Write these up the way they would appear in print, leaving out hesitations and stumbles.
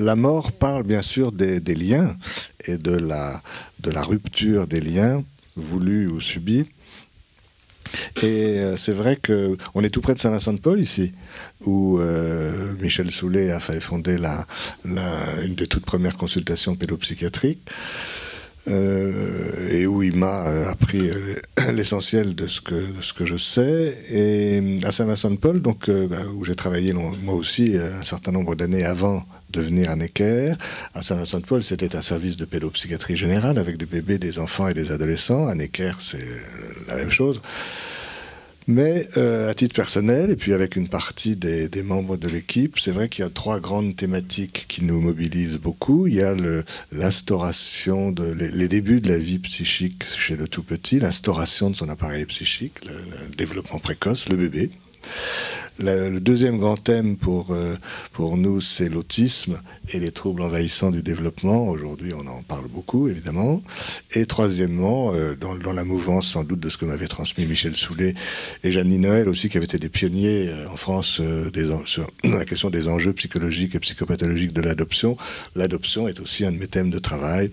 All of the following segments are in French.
la mort parle bien sûr des liens et de la rupture des liens, voulus ou subis. Et c'est vrai qu'on est tout près de Saint-Vincent-de-Paul ici, où Michel Soulet a fait fonder une des toutes premières consultations pédopsychiatriques, et où il m'a appris l'essentiel de ce que je sais. Et à Saint-Vincent-de-Paul, donc, où j'ai travaillé moi aussi un certain nombre d'années avant de venir à Necker, à Saint-Vincent-de-Paul, c'était un service de pédopsychiatrie générale avec des bébés, des enfants et des adolescents. À Necker, c'est la même chose. Mais à titre personnel, et puis avec une partie des membres de l'équipe, c'est vrai qu'il y a 3 grandes thématiques qui nous mobilisent beaucoup. Il y a l'instauration, les débuts de la vie psychique chez le tout petit, l'instauration de son appareil psychique, le développement précoce, le bébé. Le deuxième grand thème pour nous, c'est l'autisme et les troubles envahissants du développement. Aujourd'hui, on en parle beaucoup, évidemment. Et troisièmement, dans la mouvance, sans doute, de ce que m'avait transmis Michel Soulet et Jeanne Noël aussi, qui avaient été des pionniers en France sur la question des enjeux psychologiques et psychopathologiques de l'adoption. L'adoption est aussi un de mes thèmes de travail,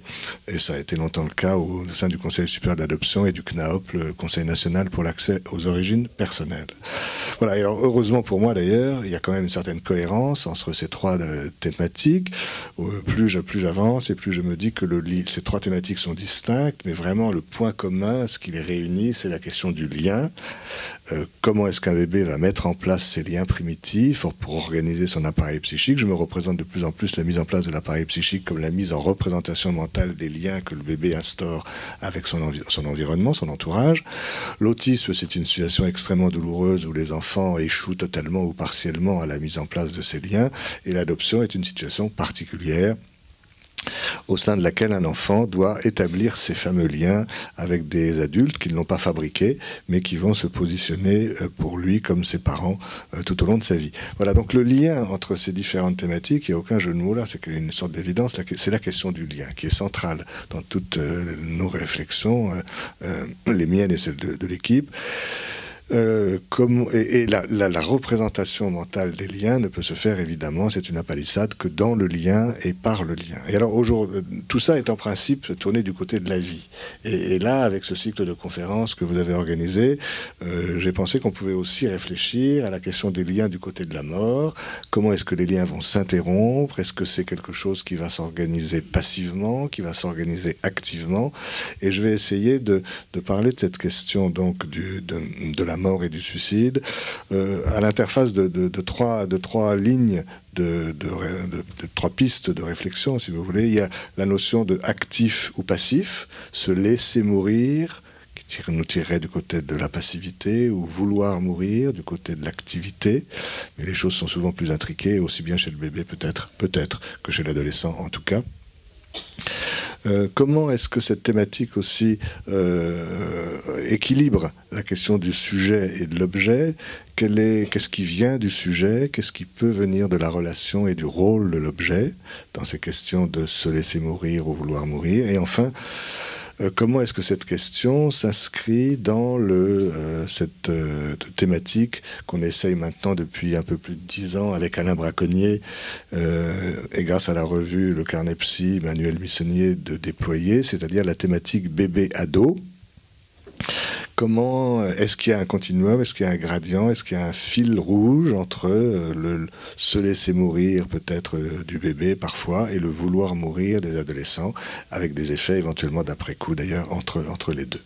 et ça a été longtemps le cas au sein du Conseil supérieur d'adoption et du CNAOP, le Conseil national pour l'accès aux origines personnelles. Voilà, et alors heureusement pour moi d'ailleurs, il y a quand même une certaine cohérence entre ces 3 thématiques. Plus j'avance et plus je me dis que ces 3 thématiques sont distinctes, mais vraiment le point commun, ce qui les réunit, c'est la question du lien. Comment est-ce qu'un bébé va mettre en place ces liens primitifs pour organiser son appareil psychique? Je me représente de plus en plus la mise en place de l'appareil psychique comme la mise en représentation mentale des liens que le bébé instaure avec son environnement, son entourage. L'autisme, c'est une situation extrêmement douloureuse où les enfants échouent totalement ou partiellement à la mise en place de ces liens, et l'adoption est une situation particulière au sein de laquelle un enfant doit établir ces fameux liens avec des adultes qui ne l'ont pas fabriqué, mais qui vont se positionner pour lui comme ses parents tout au long de sa vie. Voilà, donc le lien entre ces différentes thématiques, il n'y a aucun jeu de mots là, c'est une sorte d'évidence, c'est la question du lien qui est centrale dans toutes nos réflexions, les miennes et celles de l'équipe. La représentation mentale des liens ne peut se faire évidemment, c'est une apalissade, que dans le lien et par le lien. Et alors aujourd'hui, tout ça est en principe tourné du côté de la vie. Et là, avec ce cycle de conférences que vous avez organisé, j'ai pensé qu'on pouvait aussi réfléchir à la question des liens du côté de la mort. Comment est-ce que les liens vont s'interrompre? Est-ce que c'est quelque chose qui va s'organiser passivement, qui va s'organiser activement? Et je vais essayer de parler de cette question donc de la mort et du suicide, à l'interface de 3 lignes, de 3 pistes de réflexion, si vous voulez. Il y a la notion de actif ou passif, se laisser mourir, qui nous tirerait du côté de la passivité, ou vouloir mourir du côté de l'activité. Mais les choses sont souvent plus intriquées, aussi bien chez le bébé peut-être que chez l'adolescent en tout cas. Comment est-ce que cette thématique aussi équilibre la question du sujet et de l'objet? Qu'est-ce qui vient du sujet? Qu'est-ce qui peut venir de la relation et du rôle de l'objet dans ces questions de se laisser mourir ou vouloir mourir? Et enfin, comment est-ce que cette question s'inscrit dans cette thématique qu'on essaye maintenant depuis un peu plus de 10 ans avec Alain Braconnier et grâce à la revue Le Carnet Psy, Manuel Missonnier, de déployer, c'est-à-dire la thématique bébé-ado. Comment est-ce qu'il y a un continuum, est-ce qu'il y a un gradient, est-ce qu'il y a un fil rouge entre se laisser mourir peut-être du bébé parfois et le vouloir mourir des adolescents, avec des effets éventuellement d'après-coup d'ailleurs entre les deux.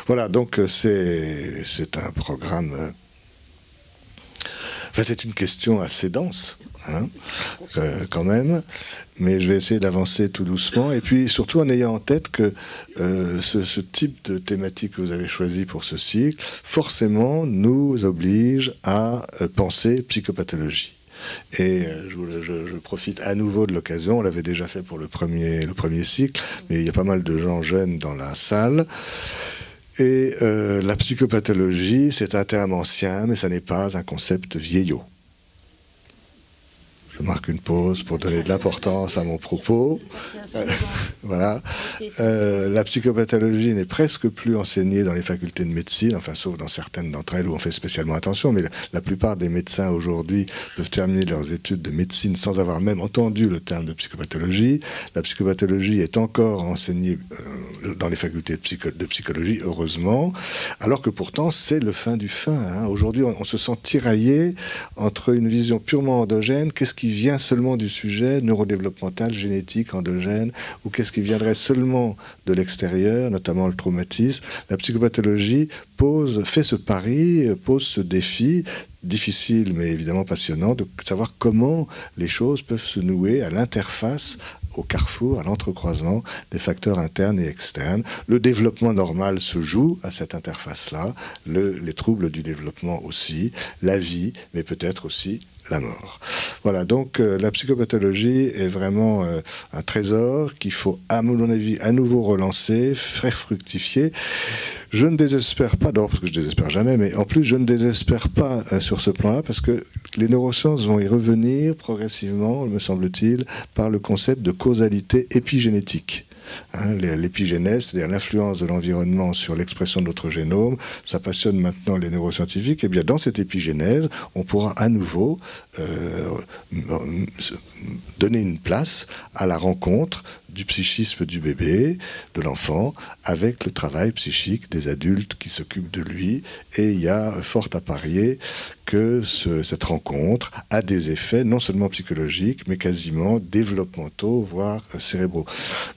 Voilà, donc c'est un programme... Enfin, c'est une question assez dense, quand même, mais je vais essayer d'avancer tout doucement, et puis surtout en ayant en tête que ce type de thématique que vous avez choisi pour ce cycle, forcément nous oblige à penser psychopathologie. Et je profite à nouveau de l'occasion, on l'avait déjà fait pour le premier cycle, mais il y a pas mal de gens jeunes dans la salle. Et la psychopathologie, c'est un terme ancien, mais ça n'est pas un concept vieillot. Je marque une pause pour donner de l'importance à mon propos. Voilà. La psychopathologie n'est presque plus enseignée dans les facultés de médecine, enfin sauf dans certaines d'entre elles où on fait spécialement attention, mais la plupart des médecins aujourd'hui peuvent terminer leurs études de médecine sans avoir même entendu le terme de psychopathologie. La psychopathologie est encore enseignée dans les facultés de psychologie, heureusement, alors que pourtant c'est le fin du fin. Hein. Aujourd'hui, on se sent tiraillé entre une vision purement endogène, qu'est-ce qui vient seulement du sujet neurodéveloppemental, génétique, endogène, ou qu'est-ce qui viendrait seulement de l'extérieur, notamment le traumatisme. La psychopathologie fait ce pari, pose ce défi, difficile mais évidemment passionnant, de savoir comment les choses peuvent se nouer à l'interface, au carrefour, à l'entrecroisement des facteurs internes et externes. Le développement normal se joue à cette interface-là, les troubles du développement aussi, la vie, mais peut-être aussi la mort. Voilà, donc la psychopathologie est vraiment un trésor qu'il faut, à mon avis, à nouveau relancer, faire fructifier. Je ne désespère pas, d'abord parce que je ne désespère jamais, mais en plus je ne désespère pas sur ce plan-là parce que les neurosciences vont y revenir progressivement, me semble-t-il, par le concept de causalité épigénétique. Hein, l'épigénèse, c'est-à-dire l'influence de l'environnement sur l'expression de notre génome, ça passionne maintenant les neuroscientifiques. Et bien dans cette épigénèse, on pourra à nouveau donner une place à la rencontre du psychisme du bébé, de l'enfant, avec le travail psychique des adultes qui s'occupent de lui. Et il y a fort à parier que cette rencontre a des effets non seulement psychologiques, mais quasiment développementaux, voire cérébraux.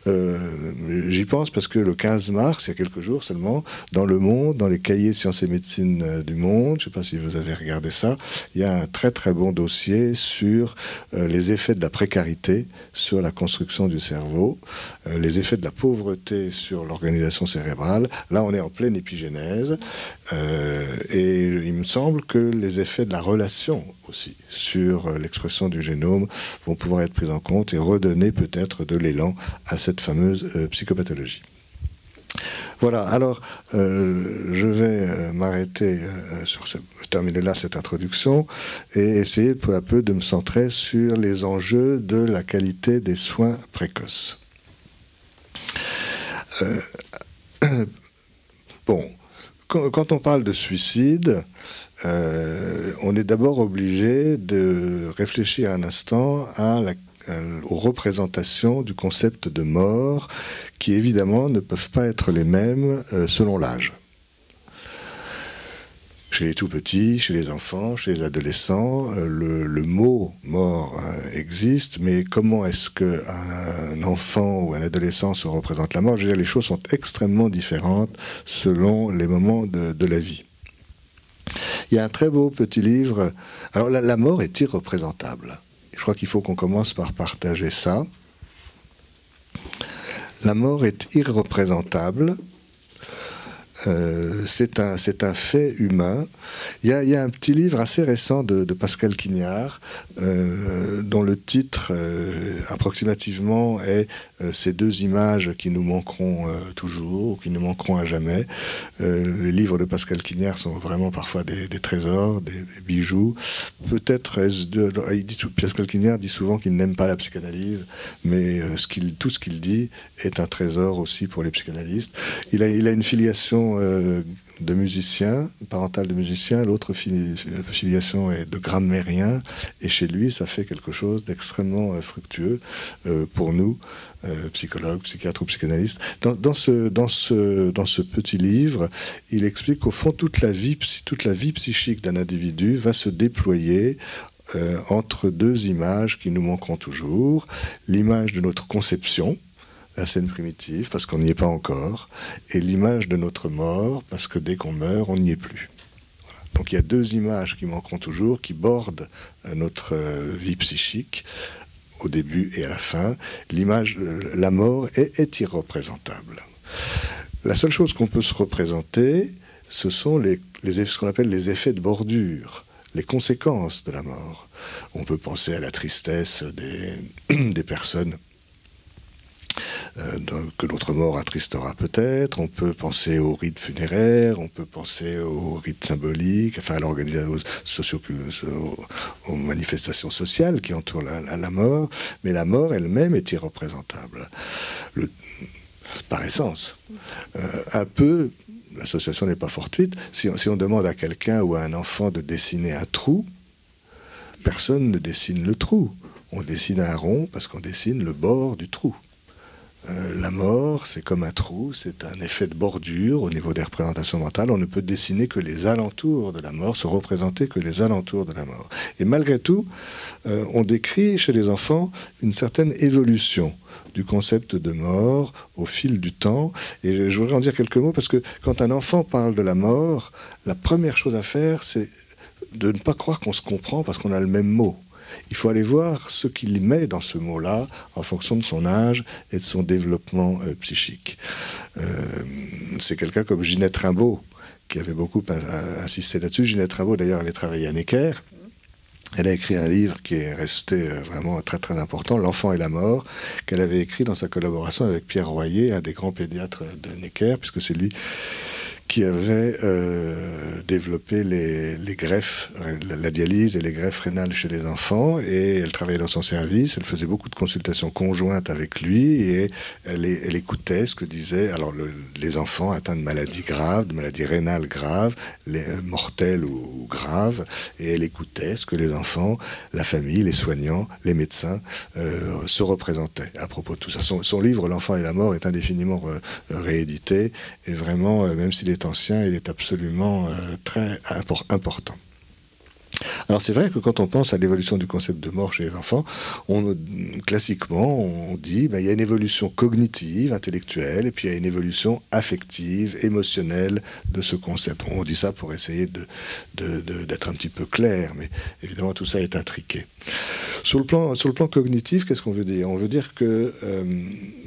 J'y pense parce que le 15 mars, il y a quelques jours seulement, dans Le Monde, dans les cahiers Sciences et Médecine du Monde, je ne sais pas si vous avez regardé ça, il y a un très très bon dossier sur les effets de la précarité sur la construction du cerveau, les effets de la pauvreté sur l'organisation cérébrale. Là, on est en pleine épigénèse. Et il me semble que les effets de la relation aussi sur l'expression du génome vont pouvoir être pris en compte et redonner peut-être de l'élan à cette fameuse psychopathologie. Voilà, alors je vais m'arrêter terminer là cette introduction et essayer peu à peu de me centrer sur les enjeux de la qualité des soins précoces. Bon, quand on parle de suicide, on est d'abord obligé de réfléchir un instant aux représentations du concept de mort qui évidemment ne peuvent pas être les mêmes selon l'âge. Chez les tout-petits, chez les enfants, chez les adolescents, le mot mort existe, mais comment est-ce qu'un enfant ou un adolescent se représente la mort? Je veux dire, les choses sont extrêmement différentes selon les moments de la vie. Il y a un très beau petit livre. Alors la mort est irreprésentable. Je crois qu'il faut qu'on commence par partager ça. La mort est irreprésentable. C'est un fait humain. Il y a un petit livre assez récent de Pascal Quignard, dont le titre approximativement est ces deux images qui nous manqueront toujours, ou qui nous manqueront à jamais. Les livres de Pascal Quignard sont vraiment parfois des trésors, des bijoux. Peut-être Pascal Quignard dit souvent qu'il n'aime pas la psychanalyse, mais tout ce qu'il dit est un trésor aussi pour les psychanalystes. Il a une filiation de musicien, parentale de musicien, l'autre filiation est de grammairien, et chez lui, ça fait quelque chose d'extrêmement fructueux pour nous, psychologues, psychiatres ou psychanalystes. Dans ce petit livre, il explique qu'au fond, toute la vie psychique d'un individu va se déployer entre deux images qui nous manqueront toujours. L'image de notre conception, la scène primitive, parce qu'on n'y est pas encore, et l'image de notre mort, parce que dès qu'on meurt, on n'y est plus. Voilà. Donc il y a deux images qui manqueront toujours, qui bordent notre vie psychique, au début et à la fin. La mort est irreprésentable. La seule chose qu'on peut se représenter, ce sont ce qu'on appelle les effets de bordure, les conséquences de la mort. On peut penser à la tristesse des personnes que notre mort attristera peut-être. On peut penser aux rites funéraires, on peut penser aux rites symboliques, enfin à l'organisation aux manifestations sociales qui entourent la mort. Mais la mort elle-même est irreprésentable, par essence. Un peu, l'association n'est pas fortuite, si on demande à quelqu'un ou à un enfant de dessiner un trou, personne ne dessine le trou. On dessine un rond parce qu'on dessine le bord du trou. La mort, c'est comme un trou, c'est un effet de bordure au niveau des représentations mentales. On ne peut dessiner que les alentours de la mort, se représenter que les alentours de la mort. Et malgré tout, on décrit chez les enfants une certaine évolution du concept de mort au fil du temps. Et je voudrais en dire quelques mots parce que quand un enfant parle de la mort, la première chose à faire, c'est de ne pas croire qu'on se comprend parce qu'on a le même mot. Il faut aller voir ce qu'il met dans ce mot-là en fonction de son âge et de son développement psychique. C'est quelqu'un comme Ginette Rimbaud qui avait beaucoup insisté là-dessus. Ginette Rimbaud, d'ailleurs, elle est travaillée à Necker. Elle a écrit un livre qui est resté vraiment très très important, L'enfant et la mort, qu'elle avait écrit dans sa collaboration avec Pierre Royer, un des grands pédiatres de Necker, puisque c'est lui qui avait développé les greffes, la dialyse et les greffes rénales chez les enfants, et elle travaillait dans son service, elle faisait beaucoup de consultations conjointes avec lui, et elle écoutait ce que disaient alors les enfants atteints de maladies graves, de maladies rénales graves, mortelles ou graves, et elle écoutait ce que les enfants, la famille, les soignants, les médecins se représentaient à propos de tout ça. Son livre, L'enfant et la mort, est indéfiniment réédité, et vraiment, même s'il est ancien, il est absolument très important. Alors c'est vrai que quand on pense à l'évolution du concept de mort chez les enfants, classiquement on dit il y a une évolution cognitive, intellectuelle, et puis il y a une évolution affective, émotionnelle de ce concept. On dit ça pour essayer d'être un petit peu clair, mais évidemment tout ça est intriqué. Sur le plan cognitif, qu'est-ce qu'on veut dire? On veut dire que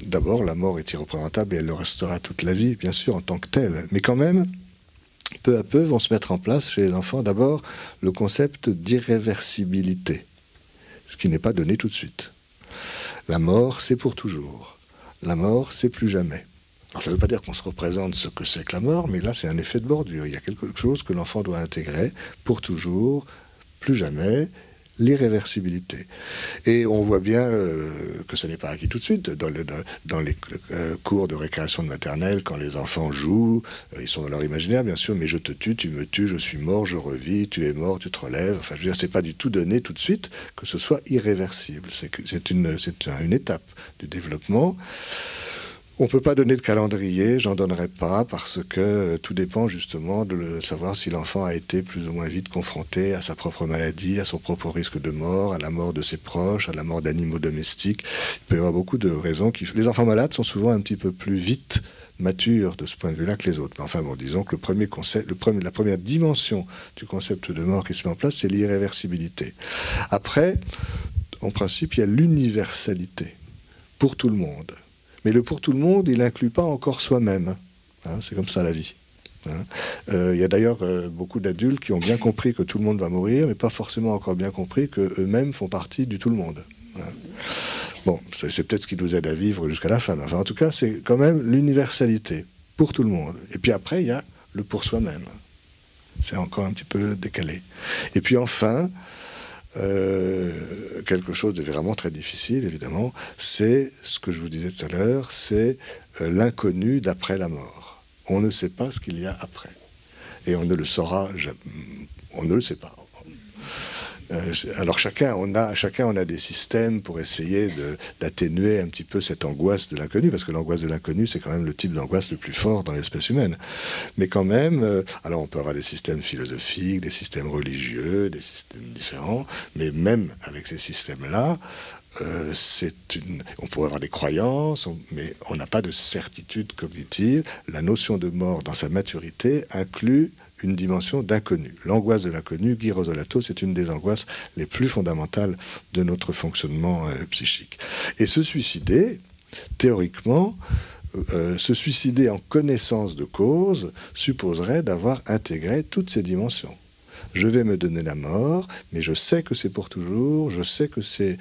d'abord la mort est irreprésentable et elle le restera toute la vie, bien sûr, en tant que telle, mais quand même, peu à peu, vont se mettre en place chez les enfants, d'abord, le concept d'irréversibilité, ce qui n'est pas donné tout de suite. La mort, c'est pour toujours. La mort, c'est plus jamais. Alors, ça ne veut pas dire qu'on se représente ce que c'est que la mort, mais là, c'est un effet de bordure. Il y a quelque chose que l'enfant doit intégrer pour toujours, plus jamais, l'irréversibilité. Et on voit bien que ce n'est pas acquis tout de suite. Dans les cours de récréation de maternelle, quand les enfants jouent, ils sont dans leur imaginaire, bien sûr, mais je te tue, tu me tues, je suis mort, je revis, tu es mort, tu te relèves. Enfin, je veux dire, c'est pas du tout donné tout de suite que ce soit irréversible. C'est une étape du développement. On ne peut pas donner de calendrier, j'en donnerai pas, parce que tout dépend justement de savoir si l'enfant a été plus ou moins vite confronté à sa propre maladie, à son propre risque de mort, à la mort de ses proches, à la mort d'animaux domestiques. Il peut y avoir beaucoup de raisons. Les enfants malades sont souvent un petit peu plus vite matures de ce point de vue-là que les autres. Mais enfin bon, disons que la première dimension du concept de mort qui se met en place, c'est l'irréversibilité. Après, en principe, il y a l'universalité pour tout le monde. Mais le pour tout le monde, il n'inclut pas encore soi-même. C'est comme ça la vie. Il y a d'ailleurs beaucoup d'adultes qui ont bien compris que tout le monde va mourir, mais pas forcément encore bien compris qu'eux-mêmes font partie du tout le monde. Bon, c'est peut-être ce qui nous aide à vivre jusqu'à la fin. Enfin, en tout cas, c'est quand même l'universalité pour tout le monde. Et puis après, il y a le pour soi-même. C'est encore un petit peu décalé. Et puis enfin, quelque chose de vraiment très difficile, évidemment, c'est ce que je vous disais tout à l'heure, c'est l'inconnu d'après la mort. On ne sait pas ce qu'il y a après. Et on ne le saura jamais. On ne le sait pas. Alors chacun on a des systèmes pour essayer d'atténuer un petit peu cette angoisse de l'inconnu, parce que l'angoisse de l'inconnu, c'est quand même le type d'angoisse le plus fort dans l'espèce humaine. Mais quand même, alors on peut avoir des systèmes philosophiques, des systèmes religieux, des systèmes différents, mais même avec ces systèmes-là, on pourrait avoir des croyances, mais on n'a pas de certitude cognitive. La notion de mort dans sa maturité inclut une dimension d'inconnu. L'angoisse de l'inconnu, Guy Rosolato, c'est une des angoisses les plus fondamentales de notre fonctionnement psychique. Et se suicider, théoriquement, se suicider en connaissance de cause supposerait d'avoir intégré toutes ces dimensions. je vais me donner la mort, mais je sais que c'est pour toujours, je sais que c'est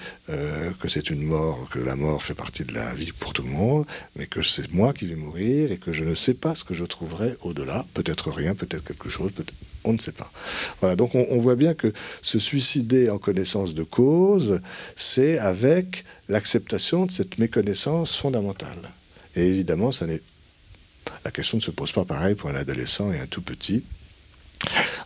une mort, que la mort fait partie de la vie pour tout le monde, mais que c'est moi qui vais mourir et que je ne sais pas ce que je trouverai au-delà, peut-être rien, peut-être quelque chose, on ne sait pas. Voilà, donc on voit bien que se suicider en connaissance de cause, c'est avec l'acceptation de cette méconnaissance fondamentale. Et évidemment, la question ne se pose pas pareil pour un adolescent et un tout petit.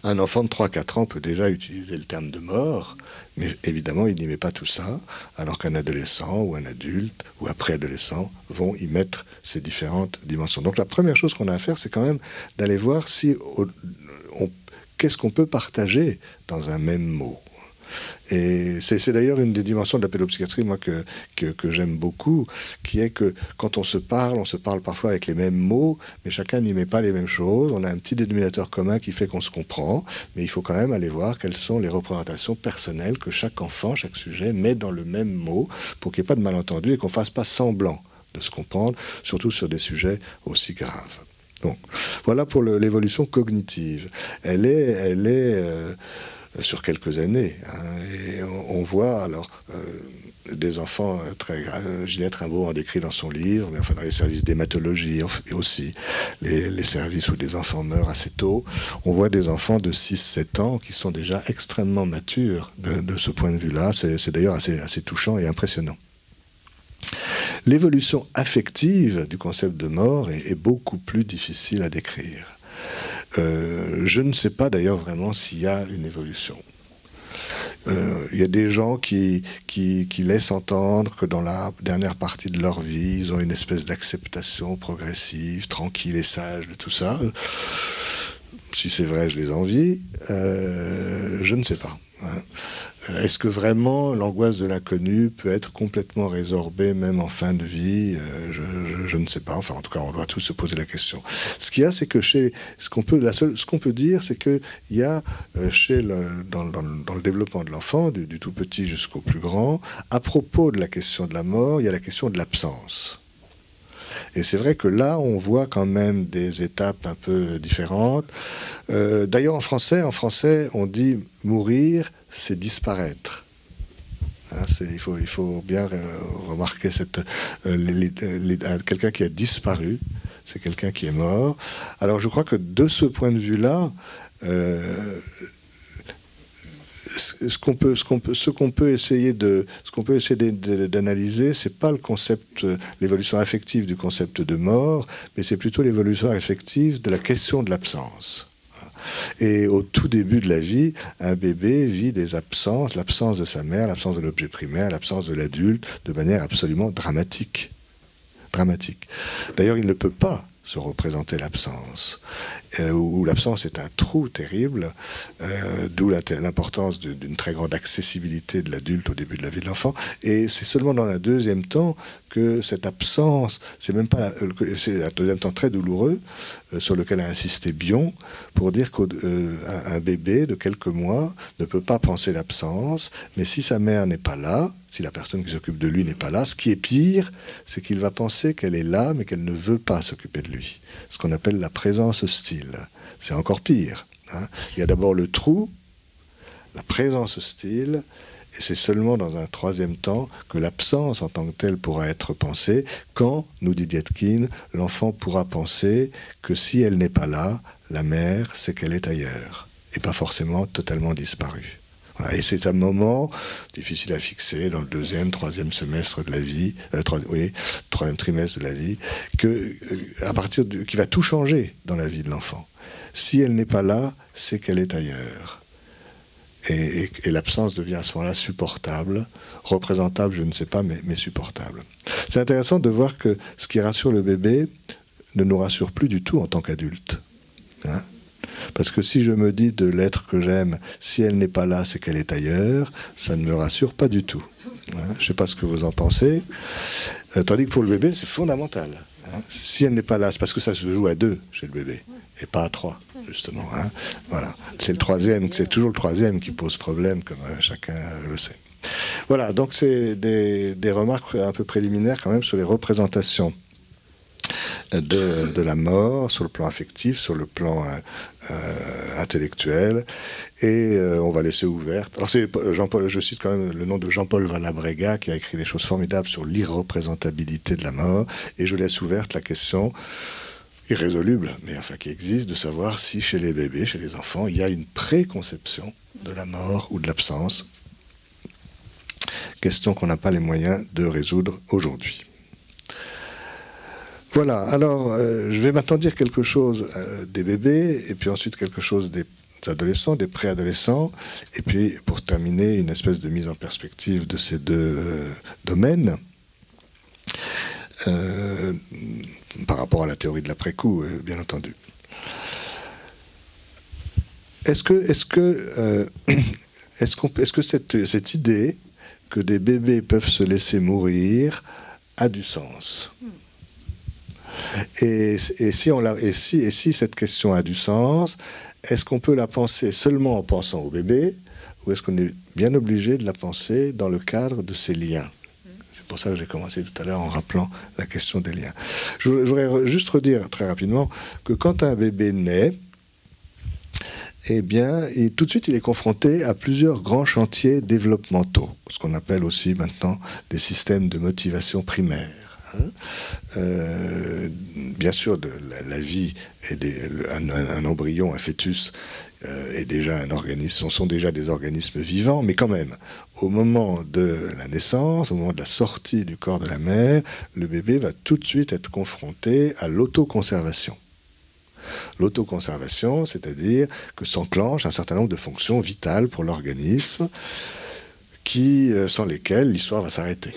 Un enfant de 3-4 ans peut déjà utiliser le terme de mort, mais évidemment, il n'y met pas tout ça, alors qu'un adolescent ou un adulte ou un préadolescent vont y mettre ces différentes dimensions. Donc la première chose qu'on a à faire, c'est quand même d'aller voir si qu'est-ce qu'on peut partager dans un même mot. Et c'est d'ailleurs une des dimensions de la pédopsychiatrie, moi, que j'aime beaucoup, qui est que quand on se parle parfois avec les mêmes mots, mais chacun n'y met pas les mêmes choses. On a un petit dénominateur commun qui fait qu'on se comprend, mais il faut quand même aller voir quelles sont les représentations personnelles que chaque enfant, chaque sujet met dans le même mot, pour qu'il n'y ait pas de malentendu et qu'on ne fasse pas semblant de se comprendre, surtout sur des sujets aussi graves. Donc, voilà pour l'évolution cognitive. Elle est sur quelques années. Et on voit alors des enfants très graves. Ginette Rimbaud en décrit dans son livre, mais enfin dans les services d'hématologie et aussi les services où des enfants meurent assez tôt. On voit des enfants de 6-7 ans qui sont déjà extrêmement matures de ce point de vue-là. C'est d'ailleurs assez touchant et impressionnant. L'évolution affective du concept de mort est beaucoup plus difficile à décrire. Je ne sais pas d'ailleurs vraiment s'il y a une évolution. Il y a des gens qui laissent entendre que dans la dernière partie de leur vie, ils ont une espèce d'acceptation progressive, tranquille et sage de tout ça. Si c'est vrai, je les envie. Je ne sais pas. Est-ce que vraiment l'angoisse de l'inconnu peut être complètement résorbée même en fin de vie? Je ne sais pas. Enfin, en tout cas, on doit tous se poser la question. Ce qu'il y a, c'est que ce qu'on peut dire, c'est qu'il y a dans le développement de l'enfant, du tout petit jusqu'au plus grand, à propos de la question de la mort, il y a la question de l'absence. Et c'est vrai que là, on voit quand même des étapes un peu différentes. D'ailleurs, en français, on dit mourir, c'est disparaître. Il faut bien remarquer quelqu'un qui a disparu, c'est quelqu'un qui est mort. Alors, je crois que de ce point de vue-là, ce qu'on peut essayer d'analyser, c'est pas le concept, l'évolution affective du concept de mort, mais c'est plutôt l'évolution affective de la question de l'absence. Et au tout début de la vie, un bébé vit des absences, l'absence de sa mère, l'absence de l'objet primaire, l'absence de l'adulte, de manière absolument dramatique. D'ailleurs, il ne peut pas se représenter l'absence, où l'absence est un trou terrible, d'où l'importance d'une très grande accessibilité de l'adulte au début de la vie de l'enfant. Et c'est seulement dans un deuxième temps que cette absence, c'est un deuxième temps très douloureux, sur lequel a insisté Bion, pour dire qu'un bébé de quelques mois ne peut pas penser l'absence, mais si sa mère n'est pas là, si la personne qui s'occupe de lui n'est pas là, ce qui est pire, c'est qu'il va penser qu'elle est là, mais qu'elle ne veut pas s'occuper de lui. Ce qu'on appelle la présence hostile. C'est encore pire. Il y a d'abord le trou, la présence hostile, et c'est seulement dans un troisième temps que l'absence en tant que telle pourra être pensée, quand, nous dit Dietkin, l'enfant pourra penser que si elle n'est pas là, la mère, c'est qu'elle est ailleurs, et pas forcément totalement disparue. Voilà, et c'est un moment difficile à fixer dans le deuxième, troisième semestre de la vie, troisième trimestre de la vie, qui va tout changer dans la vie de l'enfant. Si elle n'est pas là, c'est qu'elle est ailleurs. Et l'absence devient à ce moment-là supportable, représentable, je ne sais pas, mais supportable. C'est intéressant de voir que ce qui rassure le bébé ne nous rassure plus du tout en tant qu'adulte. Parce que si je me dis de l'être que j'aime, si elle n'est pas là, c'est qu'elle est ailleurs, ça ne me rassure pas du tout. Je ne sais pas ce que vous en pensez. Tandis que pour le bébé, c'est fondamental. Si elle n'est pas là, c'est parce que ça se joue à 2 chez le bébé, et pas à 3, justement. Voilà. C'est toujours le troisième qui pose problème, comme chacun le sait. Voilà, donc c'est des remarques un peu préliminaires quand même sur les représentations de la mort, sur le plan affectif, sur le plan intellectuel, et on va laisser ouverte. Alors c'est Jean-Paul, je cite quand même le nom de Jean-Paul Valabrega, qui a écrit des choses formidables sur l'irreprésentabilité de la mort, et je laisse ouverte la question irrésoluble, mais enfin qui existe, de savoir si chez les bébés, chez les enfants, il y a une préconception de la mort ou de l'absence. Question qu'on n'a pas les moyens de résoudre aujourd'hui. Voilà, alors je vais maintenant dire quelque chose des bébés, et puis ensuite quelque chose des adolescents, des préadolescents, et puis pour terminer, une espèce de mise en perspective de ces deux domaines, par rapport à la théorie de l'après-coup, bien entendu. Est-ce que cette idée que des bébés peuvent se laisser mourir a du sens? Et si cette question a du sens, est-ce qu'on peut la penser seulement en pensant au bébé, ou est-ce qu'on est bien obligé de la penser dans le cadre de ces liens? C'est pour ça que j'ai commencé tout à l'heure en rappelant la question des liens. Je voudrais juste redire très rapidement que quand un bébé naît, eh bien, tout de suite, il est confronté à plusieurs grands chantiers développementaux, ce qu'on appelle aussi maintenant des systèmes de motivation primaire. Bien sûr, la vie, un embryon, un fœtus, est déjà un organisme, sont déjà des organismes vivants, mais quand même, au moment de la naissance, au moment de la sortie du corps de la mère, le bébé va tout de suite être confronté à l'autoconservation. L'autoconservation, c'est-à-dire que s'enclenchent un certain nombre de fonctions vitales pour l'organisme, sans lesquelles l'histoire va s'arrêter.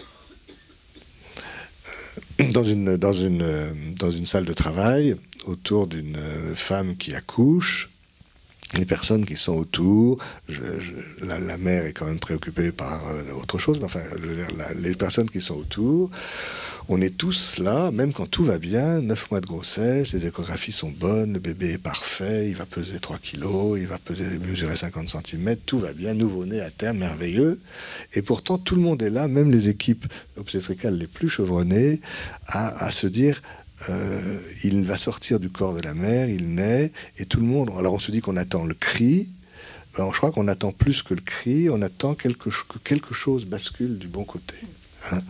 Dans une salle de travail, autour d'une femme qui accouche, les personnes qui sont autour, la mère est quand même préoccupée par autre chose, mais enfin, les personnes qui sont autour, on est tous là, même quand tout va bien, 9 mois de grossesse, les échographies sont bonnes, le bébé est parfait, il va peser 3 kilos, il va mesurer 50 cm, tout va bien, nouveau-né à terme, merveilleux. Et pourtant, tout le monde est là, même les équipes obstétricales les plus chevronnées, à se dire... il va sortir du corps de la mère, il naît, et tout le monde... Alors on se dit qu'on attend le cri, ben je crois qu'on attend plus que le cri, on attend que quelque chose bascule du bon côté. Hein.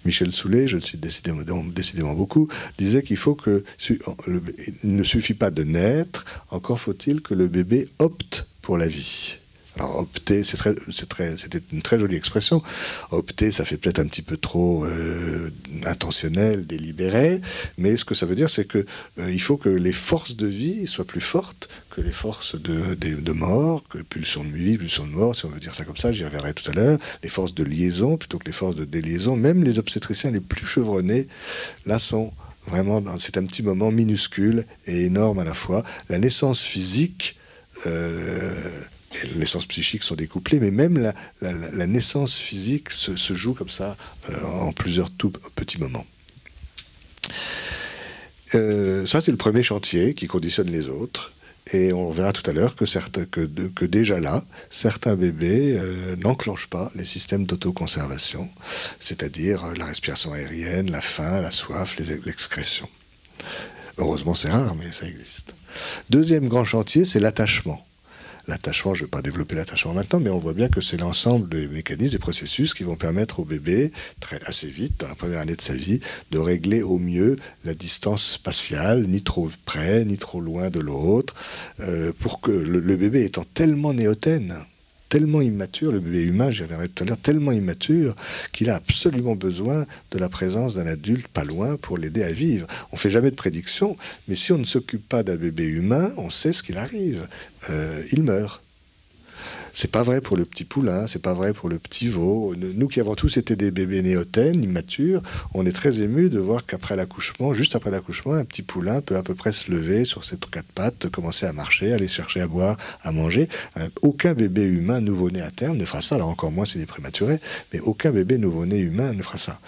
Michel Soulet, je le cite décidément beaucoup, disait qu'il faut que... Il ne suffit pas de naître, encore faut-il que le bébé opte pour la vie. Alors opter, c'était une très jolie expression. Opter, ça fait peut-être un petit peu trop intentionnel, délibéré, mais ce que ça veut dire, c'est que il faut que les forces de vie soient plus fortes que les forces de mort, que pulsion de vie, pulsion de mort, si on veut dire ça comme ça, j'y reviendrai tout à l'heure, les forces de liaison plutôt que les forces de déliaison. Même les obstétriciens les plus chevronnés, là, sont vraiment... C'est un petit moment minuscule et énorme à la fois. La naissance physique... et les naissances psychiques sont découplées, mais même la naissance physique se joue comme ça en plusieurs tout petits moments. Ça, c'est le premier chantier qui conditionne les autres. Et on verra tout à l'heure que déjà là, certains bébés n'enclenchent pas les systèmes d'autoconservation, c'est-à-dire la respiration aérienne, la faim, la soif, l'excrétion. Heureusement, c'est rare, mais ça existe. Deuxième grand chantier, c'est l'attachement. L'attachement, je ne vais pas développer l'attachement maintenant, mais on voit bien que c'est l'ensemble des mécanismes, des processus qui vont permettre au bébé, assez vite, dans la première année de sa vie, de régler au mieux la distance spatiale, ni trop près, ni trop loin de l'autre, pour que le bébé étant tellement néotène, tellement immature, le bébé humain, j'y reviendrai tout à l'heure, tellement immature qu'il a absolument besoin de la présence d'un adulte pas loin pour l'aider à vivre. On ne fait jamais de prédiction, mais si on ne s'occupe pas d'un bébé humain, on sait ce qu'il arrive. Il meurt. C'est pas vrai pour le petit poulain, c'est pas vrai pour le petit veau. Nous qui avons tous été des bébés néotènes, immatures, on est très émus de voir qu'après l'accouchement, juste après l'accouchement, un petit poulain peut à peu près se lever sur ses 4 pattes, commencer à marcher, aller chercher à boire, à manger. Aucun bébé humain nouveau-né à terme ne fera ça, alors encore moins s'il est prématuré, mais aucun bébé nouveau-né humain ne fera ça.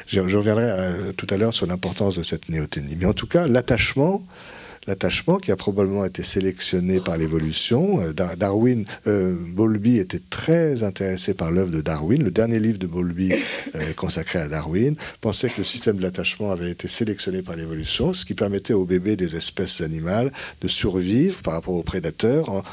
Je reviendrai tout à l'heure sur l'importance de cette néoténie. Mais en tout cas, l'attachement l'attachement qui a probablement été sélectionné par l'évolution. Bowlby était très intéressé par l'œuvre de Darwin. Le dernier livre de Bowlby consacré à Darwin pensait que le système de l'attachement avait été sélectionné par l'évolution, ce qui permettait aux bébés des espèces animales de survivre par rapport aux prédateurs en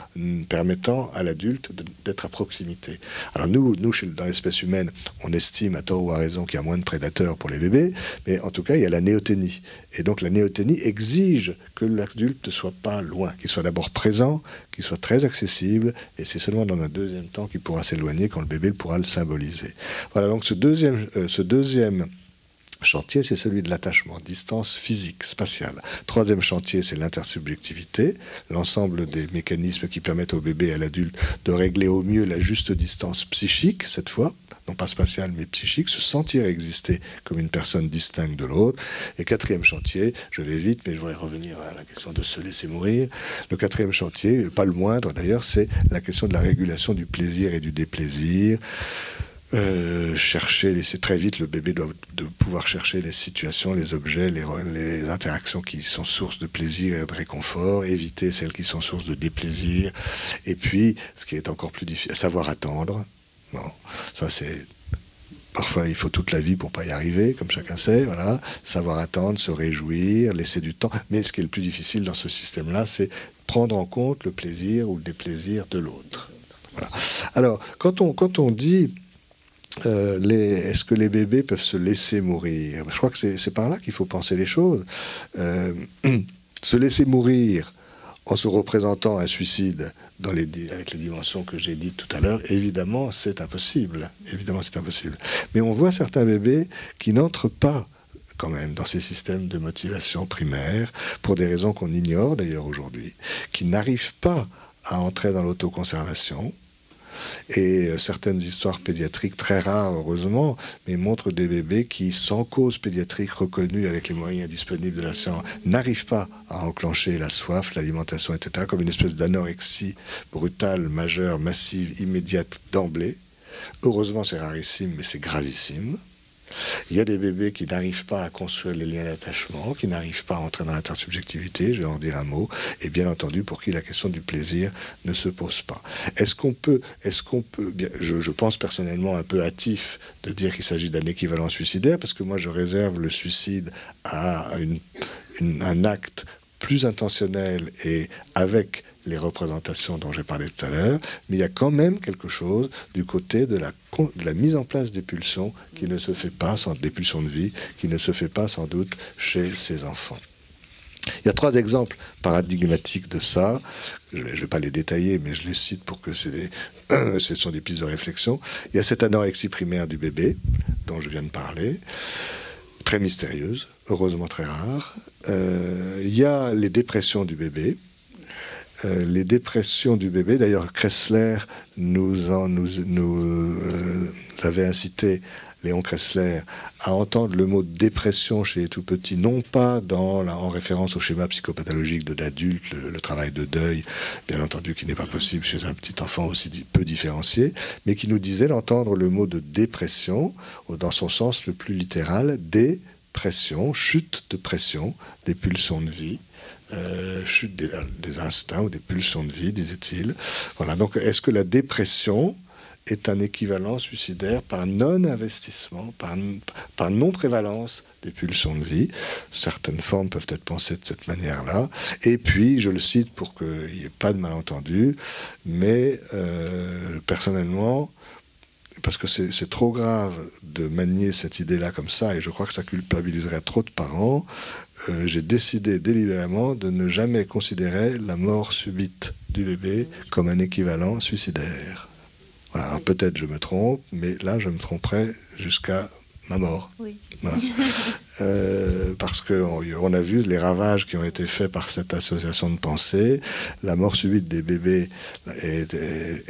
permettant à l'adulte d'être à proximité. Alors nous dans l'espèce humaine, on estime à tort ou à raison qu'il y a moins de prédateurs pour les bébés, mais en tout cas, il y a la néoténie. Et donc la néoténie exige que l'adulte ne soit pas loin, qu'il soit d'abord présent, qu'il soit très accessible, et c'est seulement dans un deuxième temps qu'il pourra s'éloigner quand le bébé pourra le symboliser. Voilà, donc ce deuxième chantier, c'est celui de l'attachement, distance physique, spatiale. Troisième chantier, c'est l'intersubjectivité, l'ensemble des mécanismes qui permettent au bébé et à l'adulte de régler au mieux la juste distance psychique, cette fois, non pas spatiale mais psychique, se sentir exister comme une personne distincte de l'autre. Et quatrième chantier, je vais vite, mais je voudrais revenir à la question de se laisser mourir. Le quatrième chantier, pas le moindre d'ailleurs, c'est la question de la régulation du plaisir et du déplaisir. Laisser très vite, le bébé doit pouvoir chercher les situations, les objets, les interactions qui sont source de plaisir et de réconfort, éviter celles qui sont source de déplaisir. Et puis, ce qui est encore plus difficile, savoir attendre. Bon, ça c'est... Parfois, il faut toute la vie pour pas y arriver, comme chacun sait, voilà. Savoir attendre, se réjouir, laisser du temps. Mais ce qui est le plus difficile dans ce système-là, c'est prendre en compte le plaisir ou le déplaisir de l'autre. Voilà. Alors, quand on dit... est-ce que les bébés peuvent se laisser mourir? Je crois que c'est par là qu'il faut penser les choses. Se laisser mourir en se représentant un suicide avec les dimensions que j'ai dites tout à l'heure, évidemment, c'est impossible. Évidemment, c'est impossible. Mais on voit certains bébés qui n'entrent pas quand même dans ces systèmes de motivation primaire, pour des raisons qu'on ignore d'ailleurs aujourd'hui, qui n'arrivent pas à entrer dans l'autoconservation. Et certaines histoires pédiatriques, très rares heureusement, mais montrent des bébés qui, sans cause pédiatrique reconnue avec les moyens disponibles de la science, n'arrivent pas à enclencher la soif, l'alimentation, etc., comme une espèce d'anorexie brutale, majeure, massive, immédiate d'emblée. Heureusement, c'est rarissime, mais c'est gravissime. Il y a des bébés qui n'arrivent pas à construire les liens d'attachement, qui n'arrivent pas à entrer dans l'intersubjectivité, je vais en dire un mot, et bien entendu pour qui la question du plaisir ne se pose pas. Est-ce qu'on peut bien, je pense personnellement un peu hâtif de dire qu'il s'agit d'un équivalent suicidaire, parce que moi je réserve le suicide à un acte plus intentionnel et avec les représentations dont j'ai parlé tout à l'heure, mais il y a quand même quelque chose du côté de la mise en place des pulsions qui ne se fait pas, des pulsions de vie, qui ne se fait pas sans doute chez ces enfants. Il y a 3 exemples paradigmatiques de ça. Je ne vais pas les détailler, mais je les cite pour que ce sont des pistes de réflexion. Il y a cette anorexie primaire du bébé, dont je viens de parler, très mystérieuse, heureusement très rare. Il y a les dépressions du bébé. Les dépressions du bébé, d'ailleurs Kressler nous avait incité, Léon Kressler, à entendre le mot dépression chez les tout-petits, non pas en référence au schéma psychopathologique de l'adulte, le travail de deuil, bien entendu qui n'est pas possible chez un petit enfant aussi peu différencié, mais qui nous disait d'entendre le mot de dépression, dans son sens le plus littéral, dépression, chute de pression, des pulsions de vie, chute des instincts ou des pulsions de vie, disait-il. Voilà, donc est-ce que la dépression est un équivalent suicidaire par non-investissement, par non-prévalence des pulsions de vie? Certaines formes peuvent être pensées de cette manière-là. Et puis, je le cite pour qu'il n'y ait pas de malentendu, mais personnellement, parce que c'est trop grave de manier cette idée-là comme ça, et je crois que ça culpabiliserait trop de parents, j'ai décidé délibérément de ne jamais considérer la mort subite du bébé comme un équivalent suicidaire. Voilà, alors peut-être je me trompe, mais là je me tromperai jusqu'à ma mort. Oui. Voilà. Parce qu'on a vu les ravages qui ont été faits par cette association de pensée. La mort subite des bébés est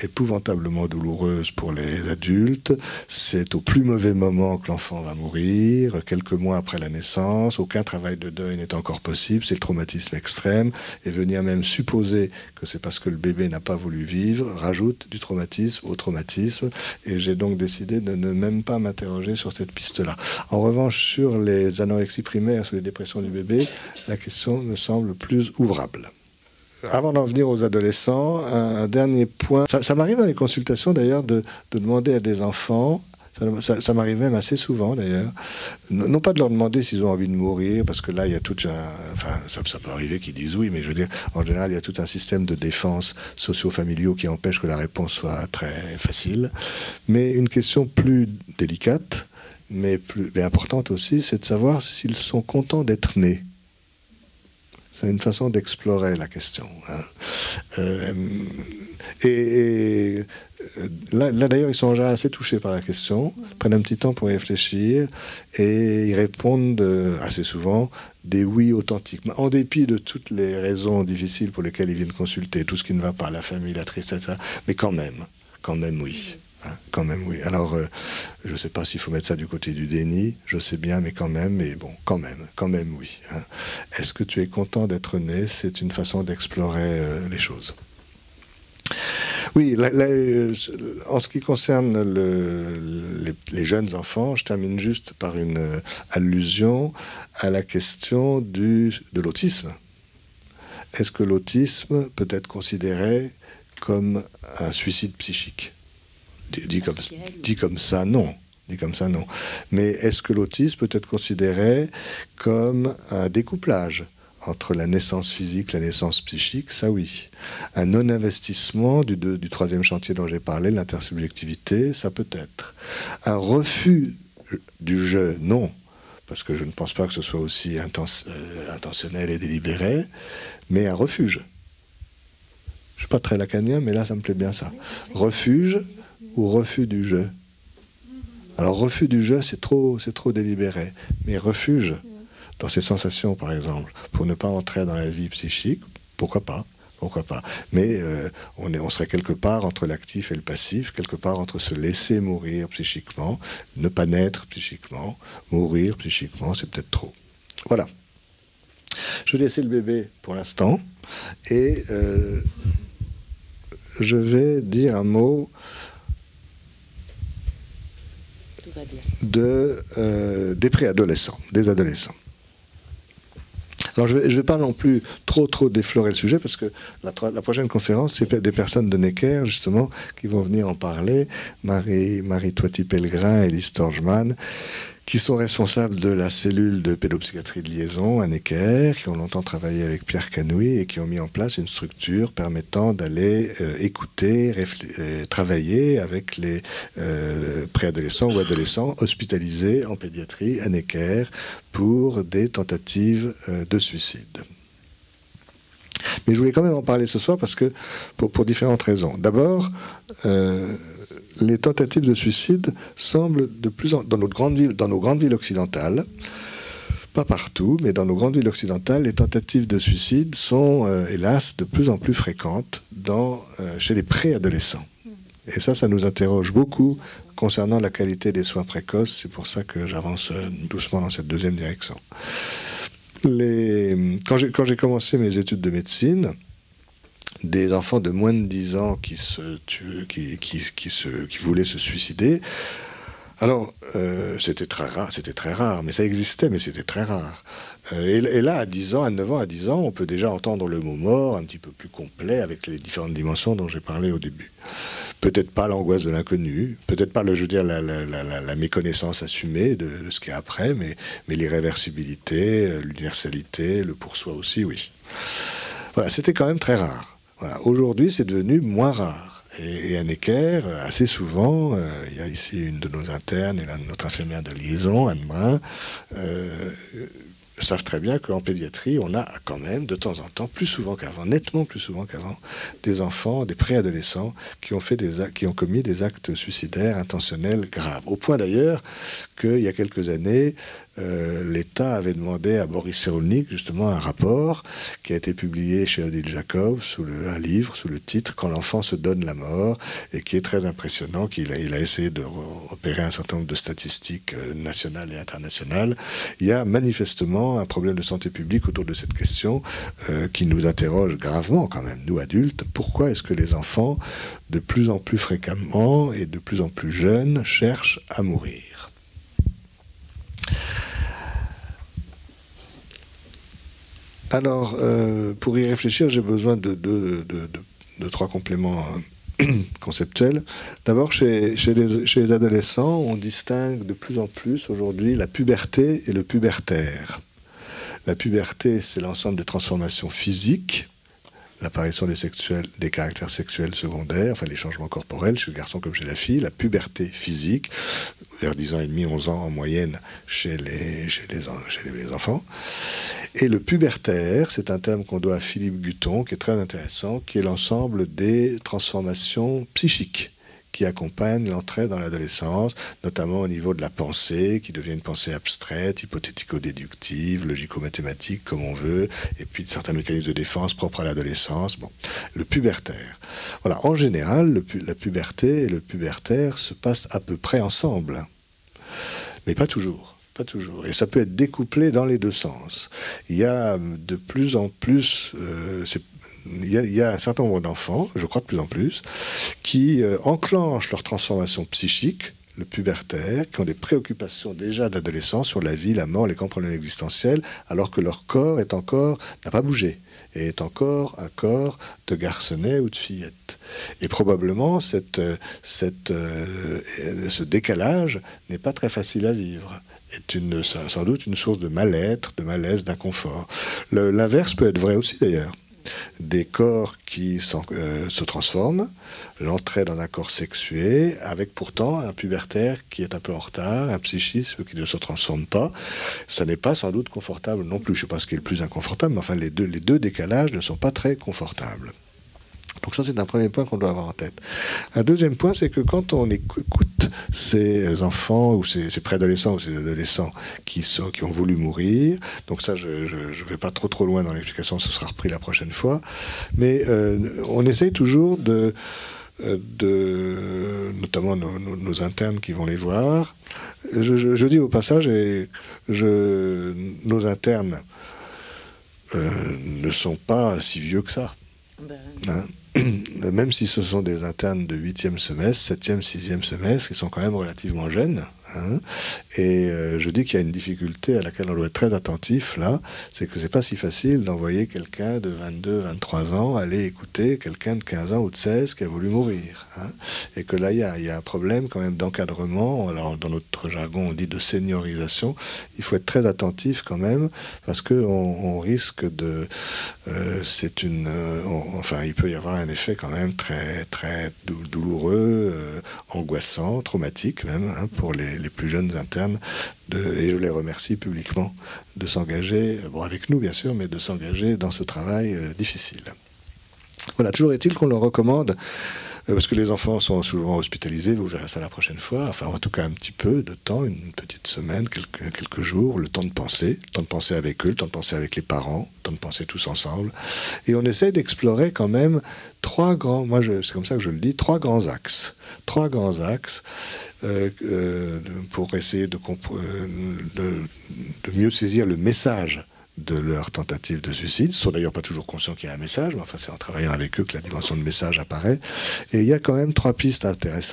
épouvantablement douloureuse pour les adultes. C'est au plus mauvais moment que l'enfant va mourir, quelques mois après la naissance. Aucun travail de deuil n'est encore possible. C'est le traumatisme extrême. Et venir même supposer que c'est parce que le bébé n'a pas voulu vivre rajoute du traumatisme au traumatisme. Et j'ai donc décidé de ne même pas m'interroger sur cette piste-là. En revanche, sur les les anorexies primaires, sur les dépressions du bébé, la question me semble plus ouvrable. Avant d'en venir aux adolescents, un dernier point. Ça m'arrive dans les consultations d'ailleurs de demander à des enfants, ça m'arrive même assez souvent d'ailleurs, non pas de leur demander s'ils ont envie de mourir, parce que là il y a tout un... Enfin, ça peut arriver qu'ils disent oui, mais je veux dire, en général il y a tout un système de défense socio-familiaux qui empêche que la réponse soit très facile. Mais une question plus délicate, mais importante aussi, c'est de savoir s'ils sont contents d'être nés. C'est une façon d'explorer la question. Hein. Là d'ailleurs, ils sont en général assez touchés par la question, prennent un petit temps pour y réfléchir, et ils répondent assez souvent des oui authentiques. En dépit de toutes les raisons difficiles pour lesquelles ils viennent consulter, tout ce qui ne va pas, la famille, la tristesse, etc., mais quand même oui. Hein, quand même, oui. Alors, je ne sais pas s'il faut mettre ça du côté du déni, je sais bien, mais quand même, mais bon, quand même, oui. Hein. Est-ce que tu es content d'être né? C'est une façon d'explorer les choses. Oui, en ce qui concerne les jeunes enfants, je termine juste par une allusion à la question de l'autisme. Est-ce que l'autisme peut être considéré comme un suicide psychique ? Dit comme ça, non. Dit comme ça, non. Mais est-ce que l'autisme peut être considéré comme un découplage entre la naissance physique et la naissance psychique? Ça, oui. Un non-investissement du troisième chantier dont j'ai parlé, l'intersubjectivité, ça peut être. Un refus du jeu, non. Parce que je ne pense pas que ce soit aussi intentionnel et délibéré, mais un refuge. Je ne suis pas très lacanien, mais là, ça me plaît bien ça. Refuge ou refus du jeu. Alors, refus du jeu, c'est trop délibéré. Mais refuge, dans ces sensations, par exemple, pour ne pas entrer dans la vie psychique, pourquoi pas? Mais on serait quelque part entre l'actif et le passif, quelque part entre se laisser mourir psychiquement, ne pas naître psychiquement, mourir psychiquement, c'est peut-être trop. Voilà. Je vais laisser le bébé pour l'instant, et je vais dire un mot des préadolescents, des adolescents. Alors je ne vais pas non plus trop déflorer le sujet, parce que la prochaine conférence, c'est des personnes de Necker, justement, qui vont venir en parler, Marie Toiti-Pellegrin et Lise Torgeman, qui sont responsables de la cellule de pédopsychiatrie de liaison à Necker, qui ont longtemps travaillé avec Pierre Canoui et qui ont mis en place une structure permettant d'aller écouter, travailler avec les préadolescents ou adolescents hospitalisés en pédiatrie à Necker pour des tentatives de suicide. Mais je voulais quand même en parler ce soir parce que pour différentes raisons. D'abord, les tentatives de suicide semblent dans nos grandes villes occidentales, pas partout, mais dans nos grandes villes occidentales, les tentatives de suicide sont, hélas, de plus en plus fréquentes chez les préadolescents. Et ça nous interroge beaucoup concernant la qualité des soins précoces. C'est pour ça que j'avance doucement dans cette deuxième direction. Quand j'ai commencé mes études de médecine, des enfants de moins de 10 ans qui voulaient se suicider. Alors, c'était très rare, mais ça existait, mais c'était très rare. Et là, à 10 ans, à 9 ans, à 10 ans, on peut déjà entendre le mot mort un petit peu plus complet avec les différentes dimensions dont j'ai parlé au début. Peut-être pas l'angoisse de l'inconnu, peut-être pas, la méconnaissance assumée de ce qu'il y a après, mais l'irréversibilité, l'universalité, le pour soi aussi, oui. Voilà, c'était quand même très rare. Voilà. Aujourd'hui, c'est devenu moins rare. Et à Necker, assez souvent, il y a ici une de nos internes et notre infirmière de liaison, Anne Brun, savent très bien qu'en pédiatrie, on a quand même, de temps en temps, plus souvent qu'avant, nettement plus souvent qu'avant, des enfants, des préadolescents qui ont commis des actes suicidaires intentionnels graves. Au point d'ailleurs qu'il y a quelques années, l'État avait demandé à Boris Cyrulnik justement un rapport qui a été publié chez Odile Jacob, un livre sous le titre « Quand l'enfant se donne la mort » et qui est très impressionnant, qu'il a essayé de repérer un certain nombre de statistiques nationales et internationales. Il y a manifestement un problème de santé publique autour de cette question qui nous interroge gravement quand même, nous adultes. Pourquoi est-ce que les enfants, de plus en plus fréquemment et de plus en plus jeunes, cherchent à mourir ? Alors, pour y réfléchir, j'ai besoin de trois compléments conceptuels. D'abord, chez les adolescents, on distingue de plus en plus aujourd'hui la puberté et le pubertaire. La puberté, c'est l'ensemble des transformations physiques, l'apparition des caractères sexuels secondaires, enfin les changements corporels chez le garçon comme chez la fille, la puberté physique, vers 10 ans et demi, 11 ans en moyenne chez les enfants. Et le pubertaire, c'est un terme qu'on doit à Philippe Guton, qui est très intéressant, qui est l'ensemble des transformations psychiques qui accompagnent l'entrée dans l'adolescence, notamment au niveau de la pensée, qui devient une pensée abstraite, hypothético-déductive, logico-mathématique, comme on veut, et puis certains mécanismes de défense propres à l'adolescence. Bon, le pubertaire. Voilà, en général, la puberté et le pubertaire se passent à peu près ensemble, mais pas toujours. Pas toujours. Et ça peut être découplé dans les deux sens. Il y a de plus en plus... il y a un certain nombre d'enfants, je crois de plus en plus, qui enclenchent leur transformation psychique, le pubertaire, qui ont des préoccupations déjà d'adolescence sur la vie, la mort, les grands problèmes existentiels, alors que leur corps n'a pas bougé, et est encore un corps de garçonnet ou de fillette. Et probablement, ce décalage n'est pas très facile à vivre. Est sans doute une source de mal-être, de malaise, d'inconfort. L'inverse peut être vrai aussi d'ailleurs. Des corps qui se transforment, l'entrée dans un corps sexué, avec pourtant un pubertaire qui est un peu en retard, un psychisme qui ne se transforme pas. Ça n'est pas sans doute confortable non plus. Je ne sais pas ce qui est le plus inconfortable, mais enfin les deux décalages ne sont pas très confortables. Donc ça, c'est un premier point qu'on doit avoir en tête. Un deuxième point, c'est que quand on écoute ces enfants ou ces préadolescents ou ces adolescents qui ont voulu mourir, donc ça, je ne vais pas trop loin dans l'explication, ce sera repris la prochaine fois, mais on essaye toujours notamment nos internes qui vont les voir. Je dis au passage, nos internes ne sont pas si vieux que ça. Hein? Même si ce sont des internes de 8e semestre, 7e, 6e semestre, qui sont quand même relativement jeunes. Hein, et je dis qu'il y a une difficulté à laquelle on doit être très attentif, là, c'est que c'est pas si facile d'envoyer quelqu'un de 22, 23 ans aller écouter quelqu'un de 15 ans ou de 16 qui a voulu mourir. Hein, et que là, il y a un problème quand même d'encadrement. Alors, dans notre jargon, on dit de seniorisation. Il faut être très attentif quand même, parce qu'on risque de... enfin, il peut y avoir un effet quand même très, très douloureux, angoissant, traumatique même, hein, pour les plus jeunes internes, et je les remercie publiquement de s'engager, bon avec nous bien sûr, mais de s'engager dans ce travail difficile. Voilà, toujours est-il qu'on leur recommande, parce que les enfants sont souvent hospitalisés, vous verrez ça la prochaine fois, enfin en tout cas un petit peu de temps, une petite semaine, quelques jours, le temps de penser avec eux, le temps de penser avec les parents, le temps de penser tous ensemble, et on essaie d'explorer quand même c'est comme ça que je le dis, trois grands axes pour essayer de mieux saisir le message de leur tentative de suicide. Ils ne sont d'ailleurs pas toujours conscients qu'il y a un message, mais enfin c'est en travaillant avec eux que la dimension de message apparaît. Et il y a quand même trois pistes